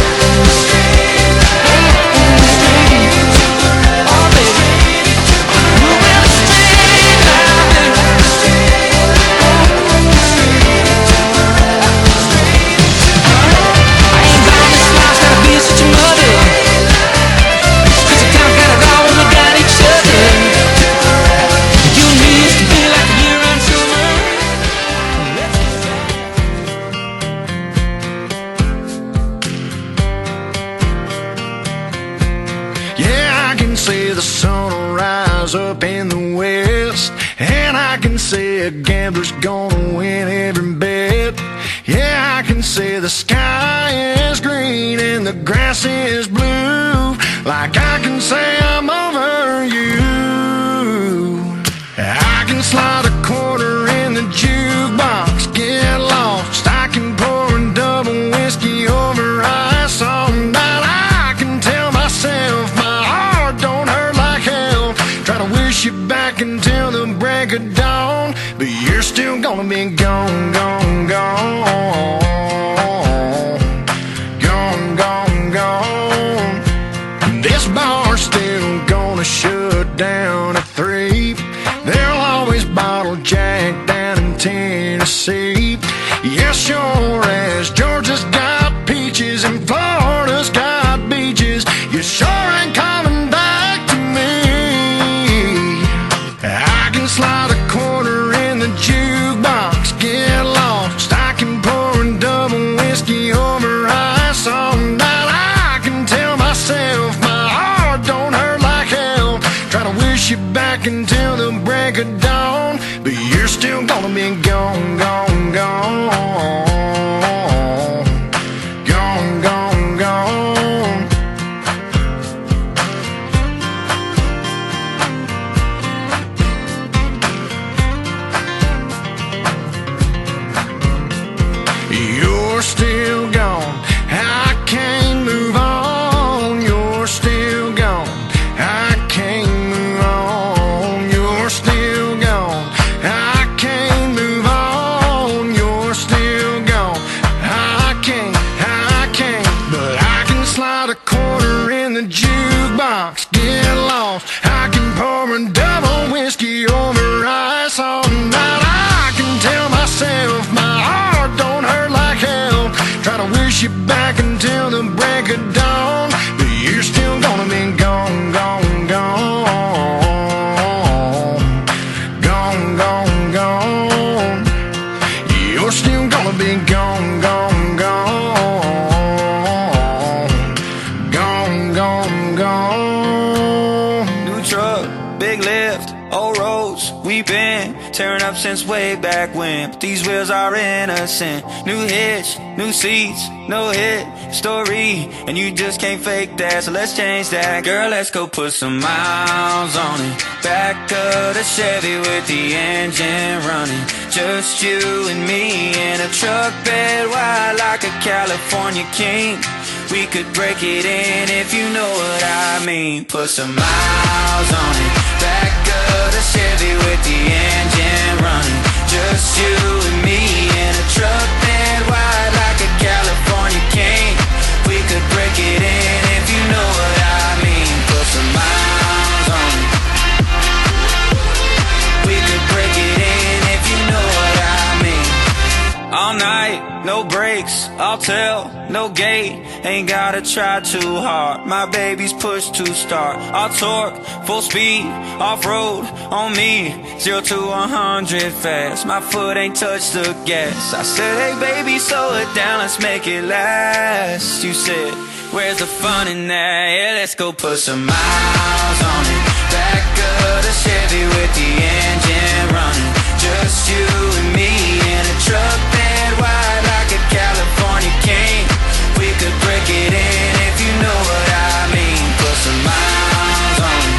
Oh, baby. Well, a straight line. And I can say a gambler's gonna win every bet. Yeah, I can say the sky is green and the grass is blue. Like I can say I'm over you. I can slide a quarter in the jukebox, get lost. I can pour a double whiskey over ice all night. I can tell myself my heart don't hurt like hell. Try to wish you back until the break of dawn, but you're still gonna be gone, gone, gone. Gone, gone, gone. This bar's still gonna shut down at 3. There'll always bottle Jack down in Tennessee. Yeah, sure as Georgia's got peaches and Florida's got beaches, you sure ain't coming back to me. I can slide a quarter in the jukebox, get lost. I can pour a double whiskey over ice all night. I can tell myself my heart don't hurt like hell. Try to wish you back until the break of dawn, but you're still gonna be gone, gone, gone. Gone, gone, gone. You're still gone. I can't move on. You're still gone. I can't move on. You're still gone. I can't move on. You're still gone. I can't, but I can slide a quarter in the jukebox, get lost. I can pour a double whiskey over ice all night. I can tell myself my heart don't hurt like hell. Try to wish you back until the break of dawn, but you're still gonna be gone, gone, gone. Gone, gone, gone. You're still gonna be gone, gone, gone. Gone, gone, gone. New truck, big lift, old roads. We've been tearing up since way back when, but these wheels are innocent. New hitch, new seats, no hit story, and you just can't fake that, so let's change that. Girl, let's go put some miles on it. Back of the Chevy with the engine running. Just you and me in a truck bed wide like a California king. We could break it in if you know what I mean. Put some miles on it. Back of the Chevy with the engine running. Just you and me in a truck bed wide like a California king. We could break it in if you know what I mean. Put some miles on it. We could break it in if you know what I mean. All night, no brakes, I'll tell, no gate. Ain't gotta try too hard, my baby's push to start. I'll torque, full speed, off-road, on me. 0 to 100 fast, my foot ain't touched the gas. I said, hey baby, slow it down, let's make it last. You said, where's the fun in that? Yeah, let's go put some miles on it. Back of the Chevy with the engine running. Just you and me in a truck bed wide like a California king. We could break it in if you know what I mean. Put some miles on it.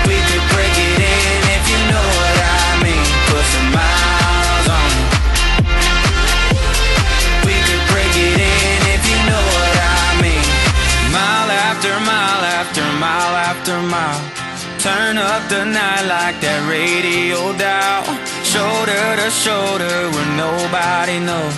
We could break it in if you know what I mean. Put some miles on it. We could break it in if you know what I mean. Mile after mile after mile after mile. Turn up the night like that radio dial. Shoulder to shoulder where nobody knows.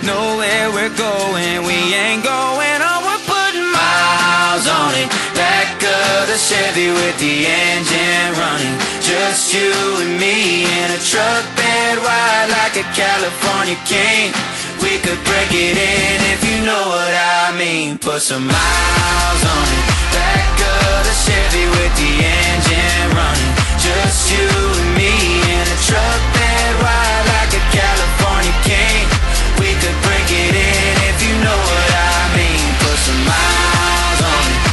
Know where we're going, we ain't going on. We're putting miles on it. Back of the Chevy with the engine running. Just you and me in a truck bed wide like a California king. We could break it in if you know what I mean. Put some miles on it. Back of the Chevy with the engine running. Just you and me in a truck bed wide like a California king. We could break it in if you know what I mean. Put some miles on it.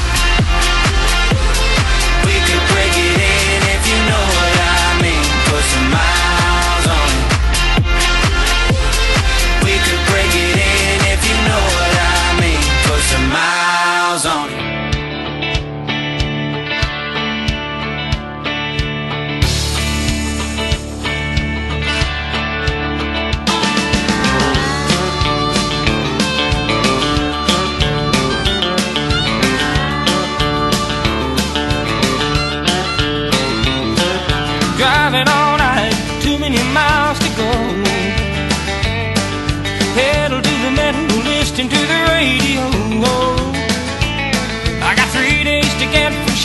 We could break it in if you know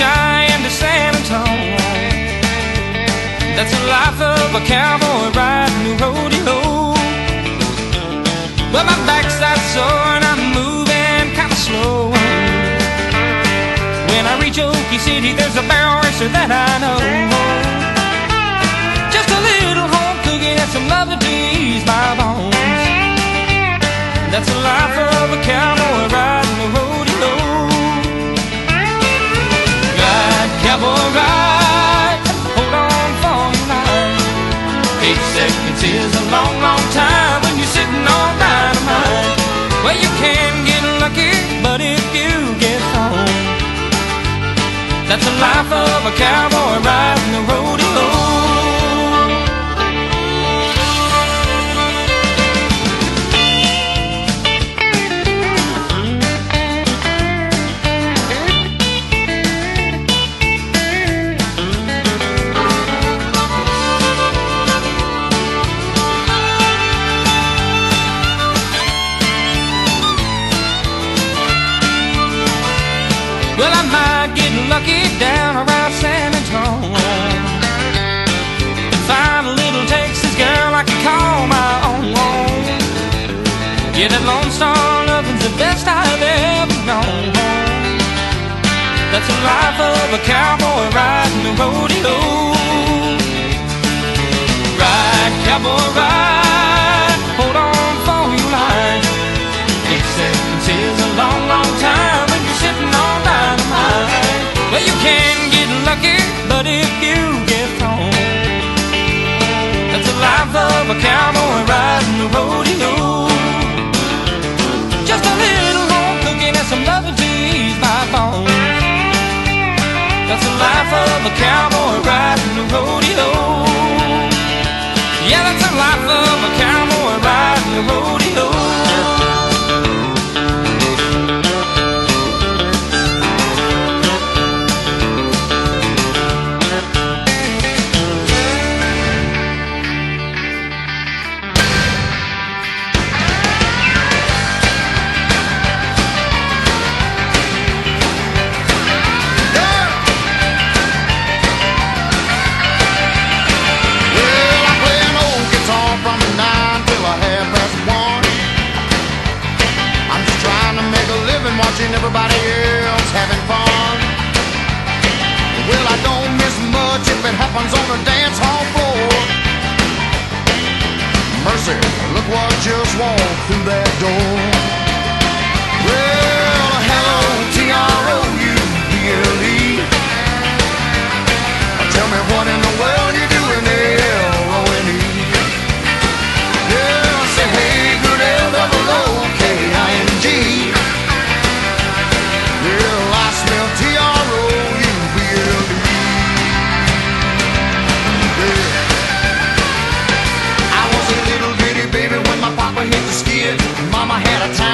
Cheyenne to San Antonio. That's the life of a cowboy riding the rodeo. Well, my backside's sore and I'm moving kinda slow. When I reach Okie City, there's a barrel racer that I know. Just a little home cooking and some love to ease my bones. That's the life of a cowboy riding the rodeo. Ride, cowboy, ride, hold on for your life. 8 seconds is a long, long time when you're sitting on dynamite. Well, you can get lucky, but if you get home, that's the life of a cowboy riding the rodeo. Well, I might get lucky down around San Antonio and find a little Texas girl I can call my own. Yeah, that Lone Star loving's the best I've ever known. That's the life of a cowboy riding the rodeo. Ride, cowboy, ride, hold on for your life. 8 seconds is a long, long time when you're sitting on dynamite. Well, you can get lucky, but if you get thrown, that's the life of a cowboy riding the rodeo. Just a little home cooking and some loving to ease my bones. That's the life of a cowboy riding the rodeo. Yeah, that's the life of a cowboy riding the rodeo. Watching everybody else having fun. Well, I don't miss much if it happens on the dance hall floor. Mercy, look what just walked through that door. Well, hello, T-R-O-U-B-L-E. Tell me what in the world you doing there, L-O-N-E. Yeah, say hey, good L-O-O-K-I-N-G. Well, I smell T-R-O-U-B-L-E. Yeah. I was a little bitty baby when my papa hit the skid. Mama had a time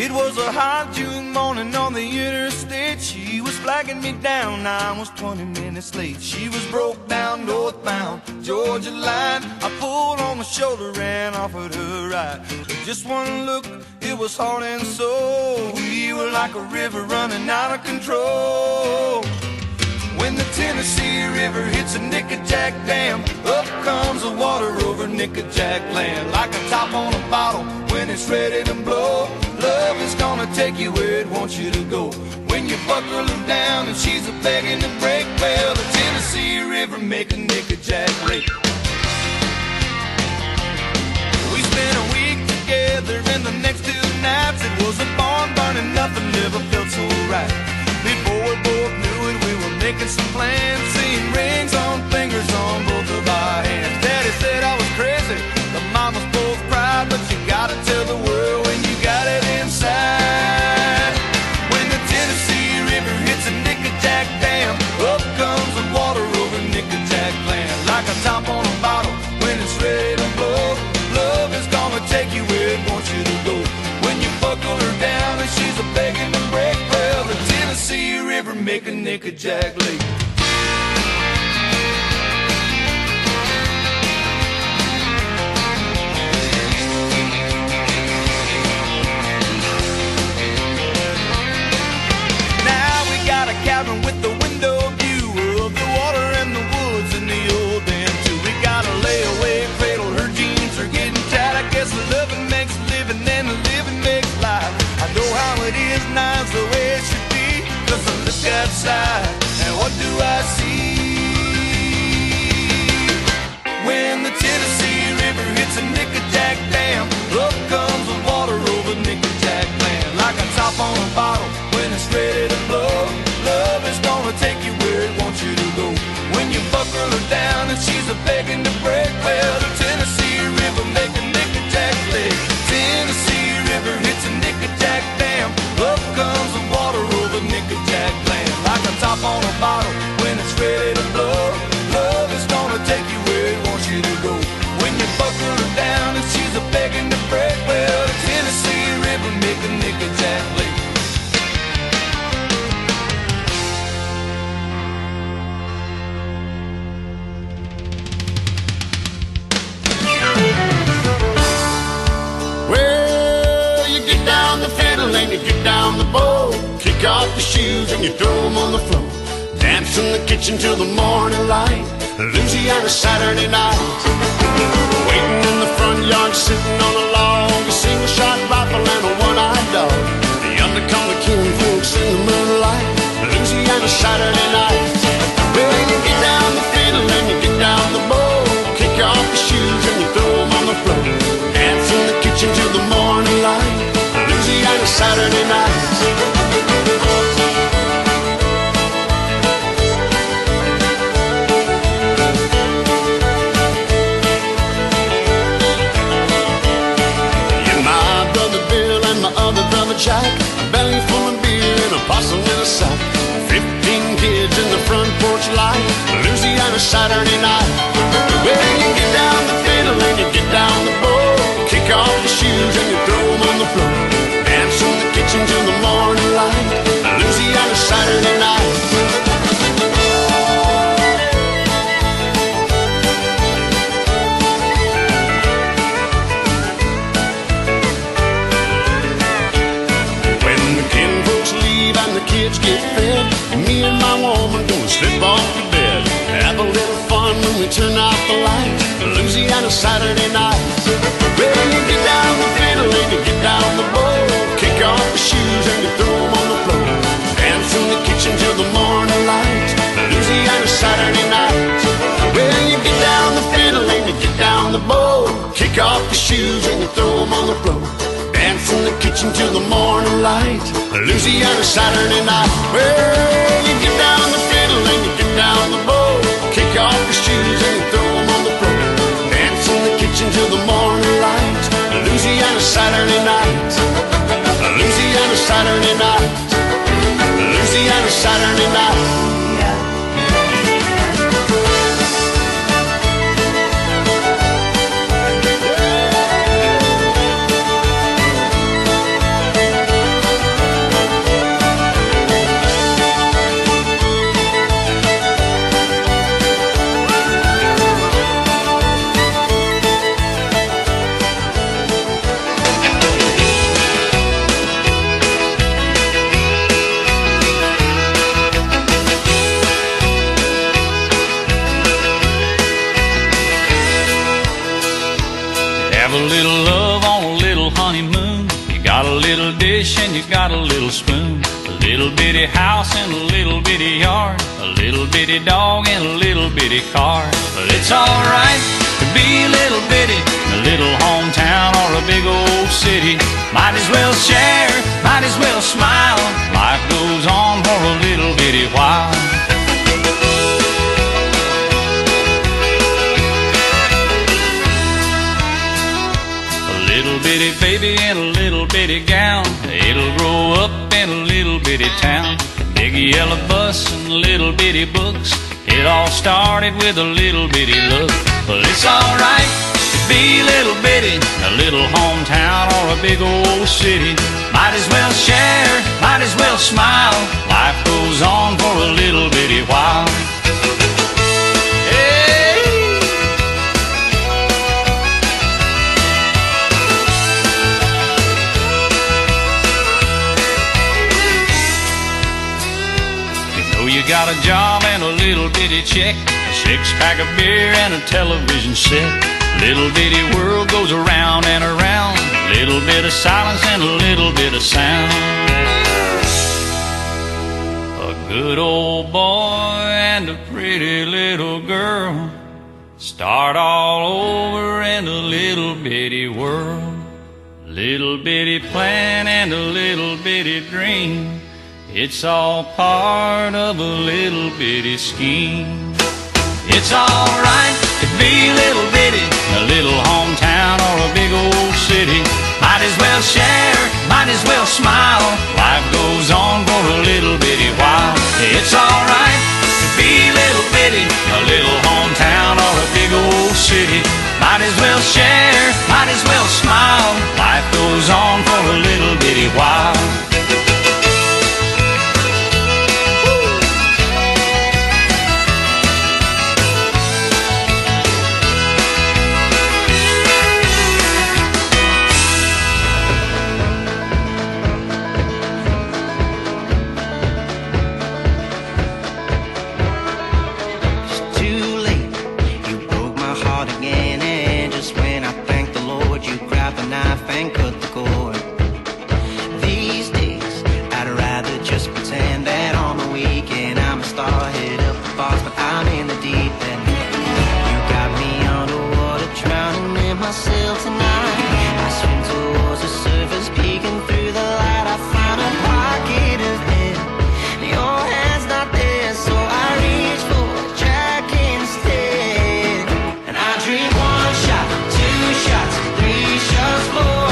It was a hot June morning on the interstate. She was flagging me down, I was 20 minutes late. She was broke down northbound Georgia line. I pulled on the shoulder and offered her a ride. But just one look, it was heart and soul. We were like a river running out of control. When the Tennessee River hits a Nickajack Dam, up comes the water over Nickajack land. Like a top on a bottle when it's ready to blow. Love is gonna take you where it wants you to go. When you buckle her down and she's a begging to break, well, the Tennessee River make a Nickajack break. We spent a week together and the next 2 nights it was a barn burning, nothing ever felt so right. Before we both knew it, we were making some plans, seeing rings on fingers on both of our hands. Daddy said I was crazy, the mamas both cried, but you gotta tell the world when you got it inside. When the Tennessee River hits a Nickajack Dam, up comes the water over Nickajack land. Like a top on a bottle when it's ready to blow. Love is gonna take you where it wants you to go. When you buckle her down and she's a begging to break, well, the Tennessee River make a Nickajack Lake. Now we got a cabin with the window view of the water and the woods and the old dam too. We got a layaway cradle, her jeans are getting tight. I guess loving makes living and living makes life. I know how it is, now's the way it should be. Cause I look outside and what do I see? When the Tennessee River hits a Nickajack Dam, up comes the water over Nickajack land. Like a top on a bottle when it's ready to blow. Love is gonna take you where it wants you to go. When you buckle her down and she's a begging to break, well, the Tennessee River make a Nickajack Lake. Tennessee River hits a Nickajack Dam, up comes the water over Nickajack land. Like a top on a bottle when it's ready to blow. Love is gonna take you where it wants you to go. When you buckle her down and she's a begging to break, well, the Tennessee River make a Nickajack Lake. Well, you get down the fiddle and you get down the bow. Kick off the shoes and you throw them on the floor. Dance in the kitchen till the morning light. Louisiana Saturday night. Waiting in the front yard, sitting on a log. A single shot rifle and a one-eyed dog. The undercover king folks in the moonlight. Louisiana Saturday night. Well, you get down the fiddle and you get down the bow. Kick off the shoes and you throw them on the floor. Dance in the kitchen till the morning light. Louisiana Saturday night. Jack, a belly full of beer and a possum in a sack. 15 kids in the front porch light. Louisiana Saturday night. Well, you get down the fiddle and you get down the bow. Kick off the shoes and you throw them on the floor. Dance in the kitchen till the morning light. Louisiana Saturday night. Kids get fed, and me and my woman gonna slip off to bed. Have a little fun when we turn off the lights. Louisiana Saturday night. Well, you get down the fiddle and you get down the bow. Kick off the shoes and you throw them on the floor. Dance in the kitchen till the morning light. Louisiana Saturday night. Well, you get down the fiddle and you get down the bow. Kick off the shoes and you throw them on the floor. Dance in the kitchen till the morning light. Louisiana Saturday night. Well, you get down the fiddle and you get down the bow. Kick off the shoes and you throw them on the floor. Dance in the kitchen till the morning light. Louisiana Saturday night. Louisiana Saturday night. Louisiana Saturday night. Have a little love on a little honeymoon. You got a little dish and you got a little spoon. A little bitty house and a little bitty yard. A little bitty dog and a little bitty car. But it's alright to be a little bitty in a little hometown or a big old city. Might as well share, might as well smile. Life goes on for a little bitty while. Little bitty baby in a little bitty gown. It'll grow up in a little bitty town. Big yellow bus and little bitty books. It all started with a little bitty look. Well, it's alright to be a little bitty in a little hometown or a big old city. Might as well share, might as well smile. Life goes on for a little bitty while. You got a job and a little bitty check, a six-pack of beer and a television set. Little bitty world goes around and around. Little bit of silence and a little bit of sound. A good old boy and a pretty little girl start all over in a little bitty world. Little bitty plan and a little bitty dream. It's all part of a little bitty scheme. It's alright to be a little bitty in a little hometown or a big old city. Might as well share, might as well smile. Life goes on for a little bitty while. It's alright to be a little bitty in a little hometown or a big old city. Might as well share, might as well smile. Life goes on for a little bitty while. And cut the cord. These days, I'd rather just pretend that on the weekend I'm a star, head up the bars, but I'm in the deep end. You got me underwater, drowning in myself tonight. I swim towards the surface, peeking through the light. I found a pocket of air. Your hand's not there, so I reach for the jack instead. And I drink one shot, two shots, three shots, four.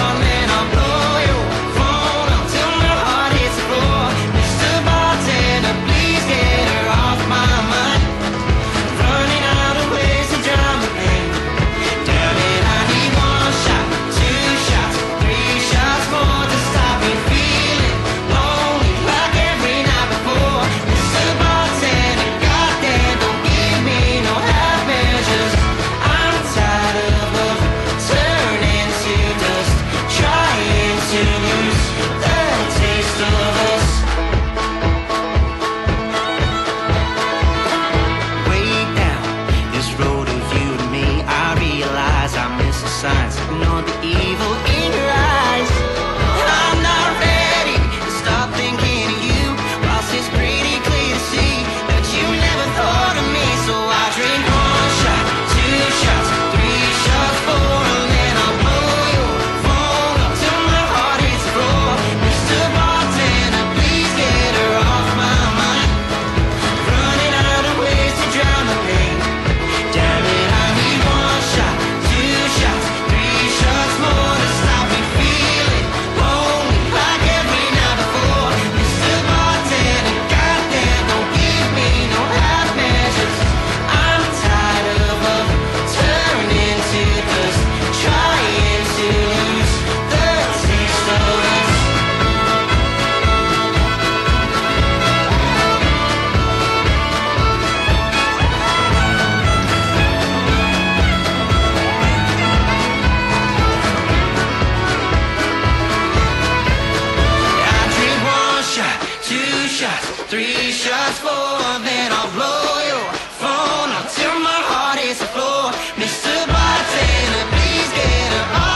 Three shots, four, then I'll blow your phone until my heart hits the floor. Mr. Bartender, please get her off.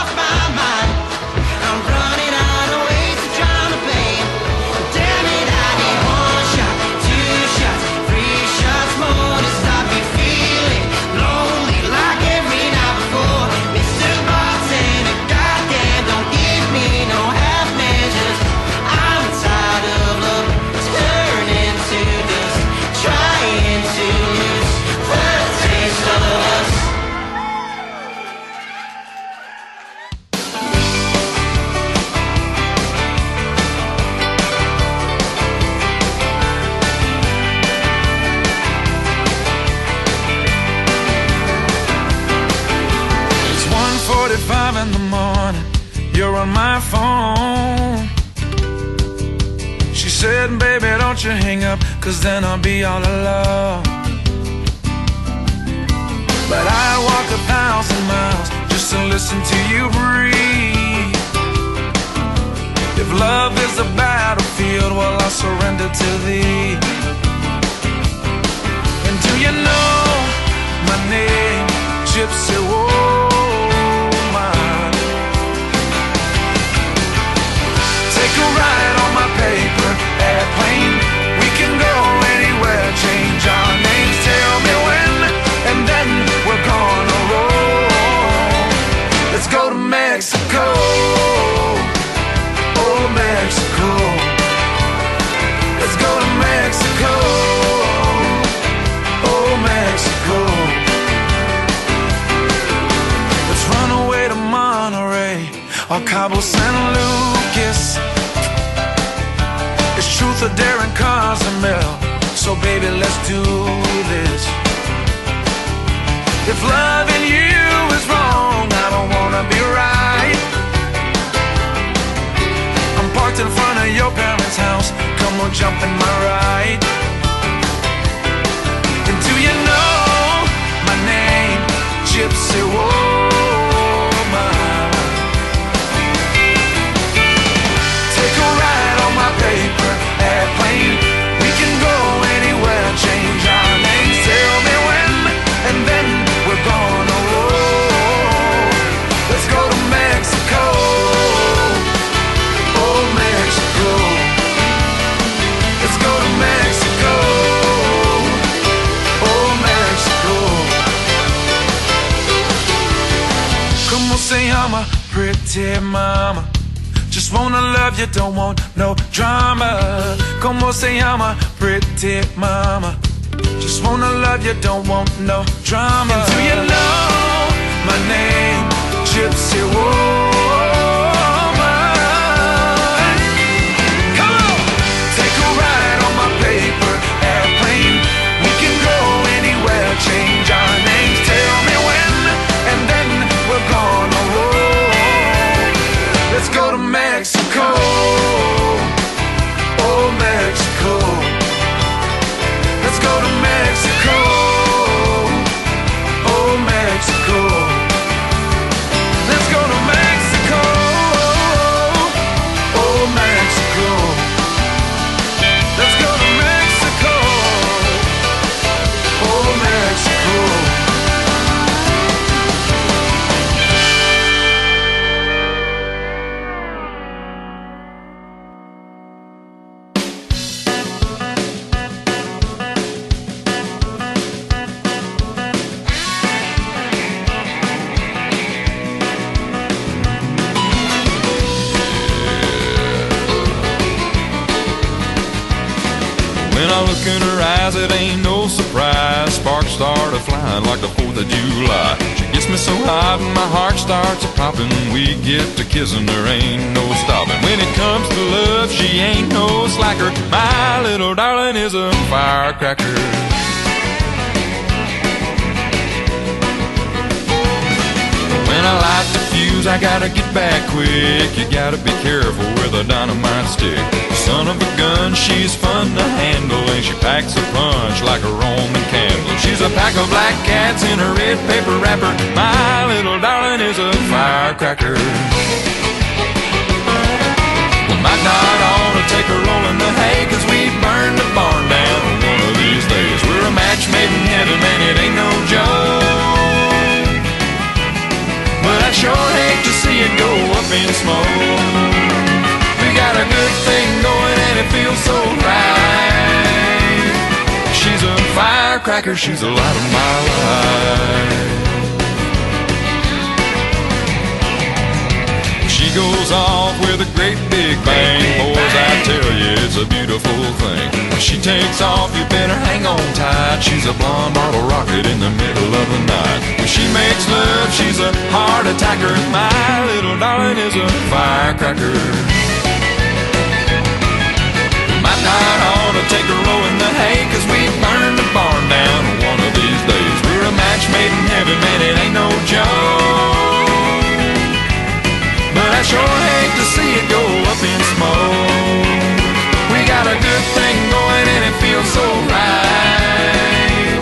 5 in the morning, you're on my phone. She said, baby, don't you hang up, 'cause then I'll be all alone. But I'd walk 1,000 miles just to listen to you breathe. If love is a battlefield, well, I'll surrender to thee. And do you know my name, Gypsy Woman? Take a ride on my paper airplane. We can go anywhere, change our names. Tell me when, and then we're gonna roll. Let's go to Mexico. Oh, Mexico. Let's go to Mexico. Oh, Mexico. Let's run away to Monterey or Cabo San Lucas. It's truth or dare and Cozumel. So baby, let's do this. If loving you is wrong, I don't wanna be right. I'm parked in front of your parents' house. Come on, jump in my ride. And do you know my name, Gypsy Woman? Take a ride on my paper airplane. We can go anywhere, change our names. Tell me when, and then we're gonna roll. Let's go to Mexico. Oh, Mexico. Let's go to Mexico. Oh, Mexico. Como se llama, pretty mama? Just wanna love you, don't want no drama. Como se llama, pretty mama? Just wanna love you, don't want no drama. And do you know my name, Gypsy Woman? Come on, take a ride on my paper airplane. We can go anywhere, change our names. Tell me when, and then we're gonna roll. Let's go to Mexico. Oh, Mexico. Let's go to Mexico. Oh, Mexico. Let's go to Mexico. Oh, Mexico. Let's go to Mexico. Oh, Mexico. When I look in her eyes, it ain't no surprise. Sparks started flying like the 4th of July. She gets me so hot and my heart starts a-popping. We get to kissing, there ain't no stopping. When it comes to love, she ain't no slacker. My little darling is a firecracker. When I light the fuse, I gotta get back quick. You gotta be careful with a dynamite stick. Son of a gun, she's fun to handle, and she packs a punch like a Roman candle. She's a pack of black cats in a red paper wrapper. My little darling is a firecracker. We might not ought to take a roll in the hay, 'cause we burn the barn down one of these days. We're a match made in heaven, man, it ain't no joke. But I sure hate to see it go up in smoke. We got a good thing going and it feels so right. She's a firecracker, she's the light of my life. She goes off with a great big bang. Boys, I tell you, it's a beautiful thing. When she takes off, you better hang on tight. She's a blonde bottle rocket in the middle of the night. When she makes love, she's a heart attacker. My little darling is a firecracker. Might not ought to take a row in the hay, 'cause we burn the barn down one of these days. We're a match made in heaven, man, it ain't no joke. feels so right.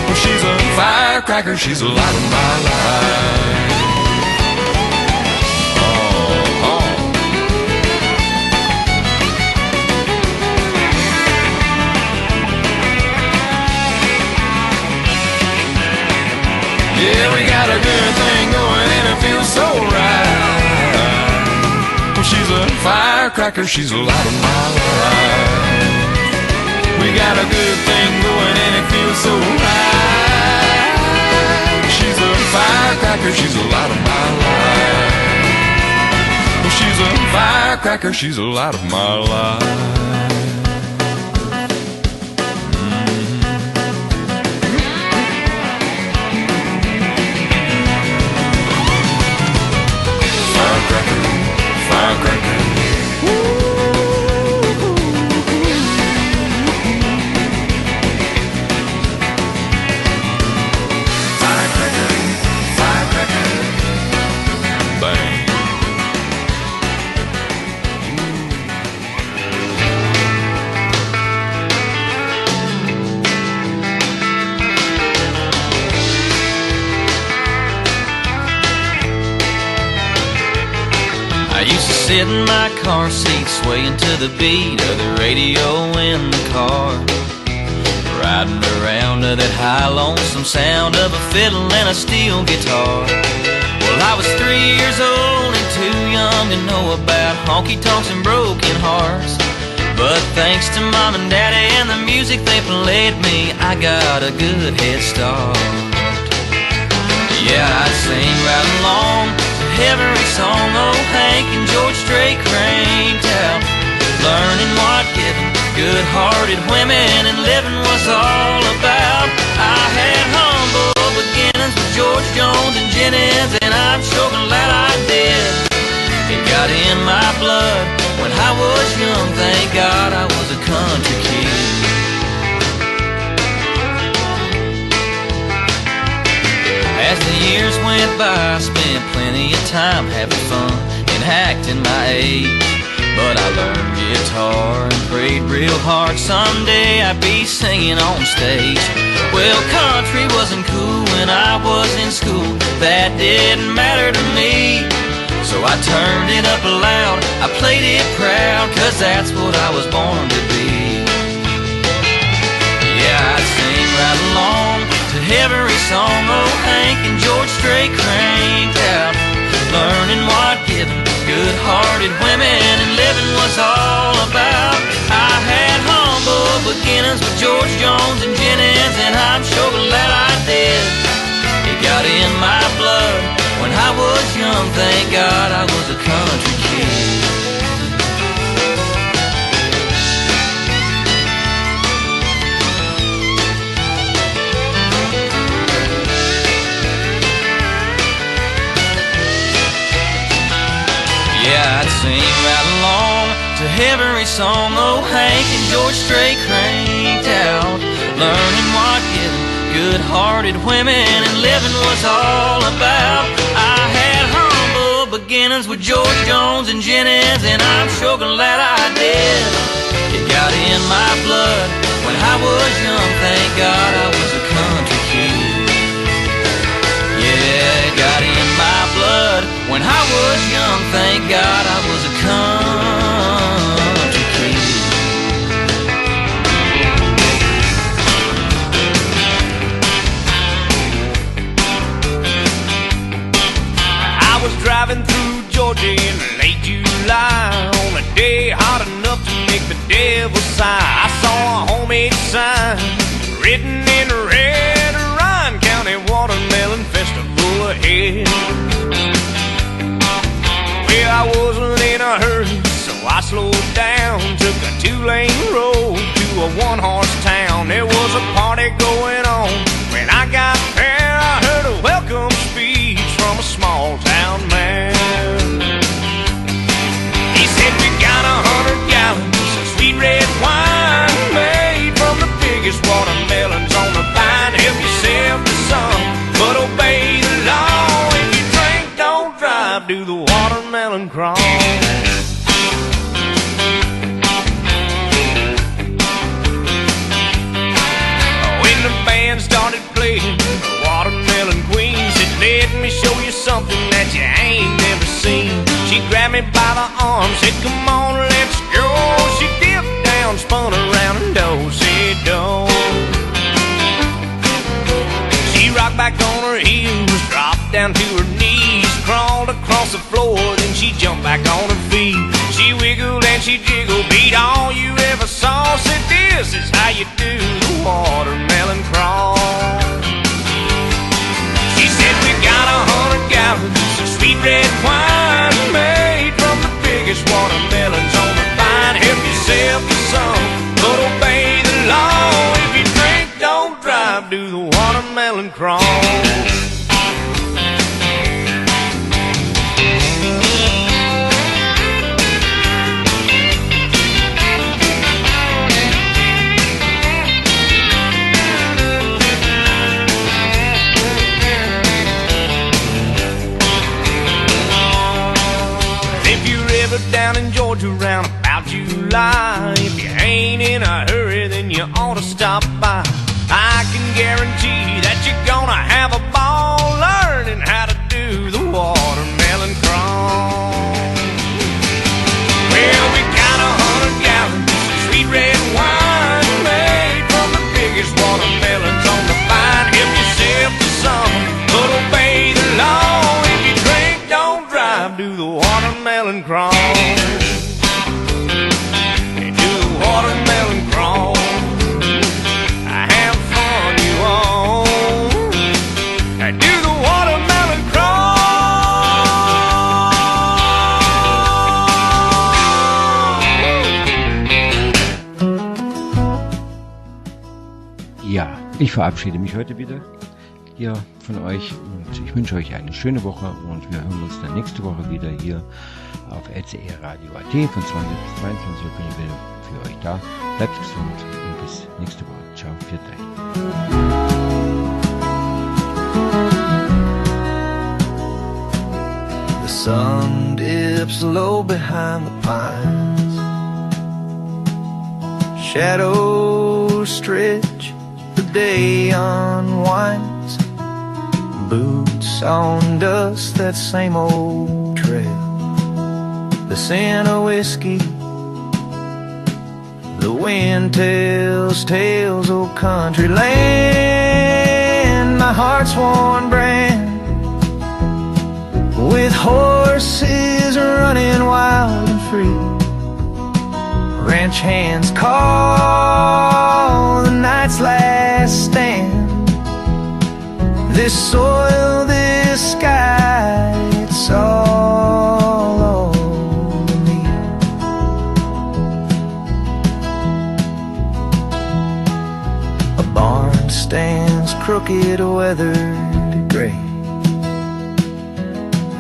Well, she's a firecracker, she's the light of my life. Yeah, we got a good thing going and it feels so right. Well, she's a firecracker, she's the light of my life. We got a good thing going and it feels so right. She's a firecracker, she's the light of my life. Well, she's a firecracker, she's the light of my life. Sit in my car seat, swaying to the beat of the radio in the car, riding around to that high lonesome sound of a fiddle and a steel guitar. Well, I was 3 years old and too young to know about honky-tonks and broken hearts, but thanks to Mom and Daddy and the music they played me, I got a good head start. Yeah, I'd sing right along to every song old Hank and George Strait cranked out, learning what giving good-hearted women and living was all about. I had humble beginnings with George Jones and Jennings, and I'm sure glad I did. It got in my blood when I was young, thank God I was a country kid. As the years went by, I spent plenty of time having fun and acting my age. But I learned guitar and prayed real hard someday I'd be singing on stage. Well, country wasn't cool when I was in school, that didn't matter to me. So I turned it up loud, I played it proud, 'cause that's what I was born to be. Yeah, I'd sing right along to every song old Hank and George Strait cranked out, learning what giving good-hearted women and living was all about. I had humble beginnings with George Jones and Jennings, and I'm sure glad I did. It got in my blood when I was young, thank God I was a country kid. Yeah, I'd sing right along to every song old Hank and George Strait cranked out, learning what giving good-hearted women and living was all about. I had humble beginnings with George Jones and Jennings, and I'm sure glad I did. It got in my blood when I was young, thank God I was a country kid. Yeah, it got in my blood when I was young, thank God I was a country kid. I was driving through Georgia in late July on a day hot enough to make the devil sigh. I saw a homemade sign written in red, Ryan County Watermelon Festival ahead. Well, I wasn't in a hurry, so I slowed down, took a 2-lane road to a 1-horse town. There was a party going on. When I got there, I heard a welcome speech from a small town man. He said, we got 100 gallons of sweet red wine made from the biggest watermelons on the vine. Help yourself to some, but obey the law. If you drink, don't drive, do the watermelon crawl. band started playing Watermelon Queen. Said, let me show you something that you ain't never seen. She grabbed me by the arm, said, come on, let's go. She dipped down, spun around and do-si-do. She rocked back on her heels, dropped down to her knees, crawled across the floor, then she jumped back on her feet. She wiggled and she jiggled, beat all you ever saw. Said, this is how you do the watermelon crawl. She said, we got 100 gallons of sweet red wine, made from the biggest watermelons on the vine. Help yourself to some, but obey the law. If you drink, don't drive, do the watermelon crawl. Down in Georgia round about July, if you ain't in a hurry, then you ought to stop by. I can guarantee that you're gonna have a ball learning how to do the watermelon crawl. Well, we got 100 gallons of sweet red wine, made from the biggest watermelons on the vine. Help yourself to some, but obey the law. If you drink, don't drive, do the watermelon crawl. Watermelon crawl. Have fun, you all. Do the watermelon crawl. Ja, ich verabschiede mich heute wieder hier von euch und ich wünsche euch eine schöne Woche und wir hören uns dann nächste Woche wieder hier auf LCR Radio AT von 20 bis 22 Uhr. Bin ich wieder für euch da. Bleibt gesund und bis nächste Woche. Ciao, für euch. The sun dips low behind the pines. Shadows stretch, the day unwinds. Boots on dust, that same old trail. The scent of whiskey, the wind tells tales of country land. My heart's worn brand, with horses running wild and free. Ranch hands call the night's last stand. This soil, this sky, it's all over me. A barn stands crooked, weathered gray.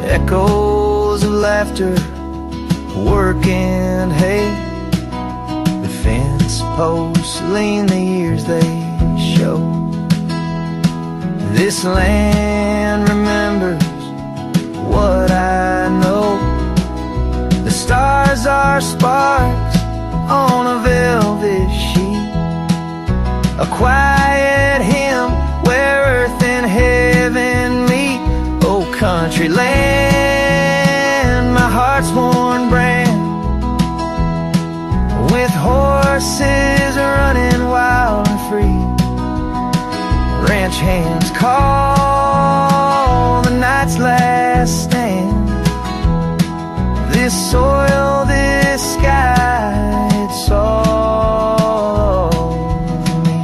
Echoes of laughter, work and hay. The fence posts lean, the years they show. This land remembers what I know. The stars are sparks on a velvet sheet, a quiet hymn where earth and heaven meet. Oh, country land, my heart's worn brand, with horses running wild and free. Ranch hands call the night's last stand. This soil, this sky, it's all over me.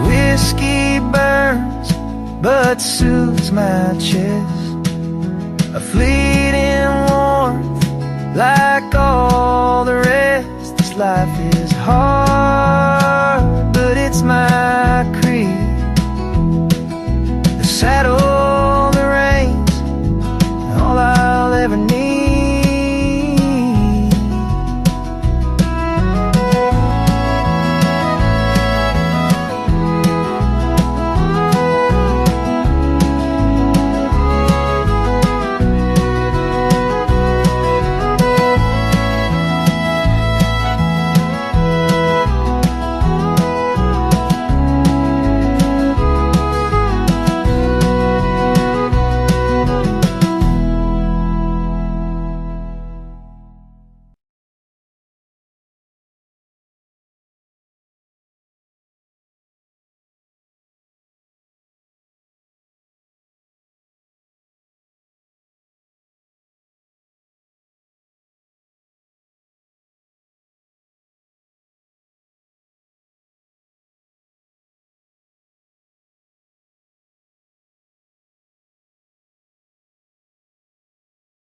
Whiskey burns, but soothes my chest. A fleeting warmth, like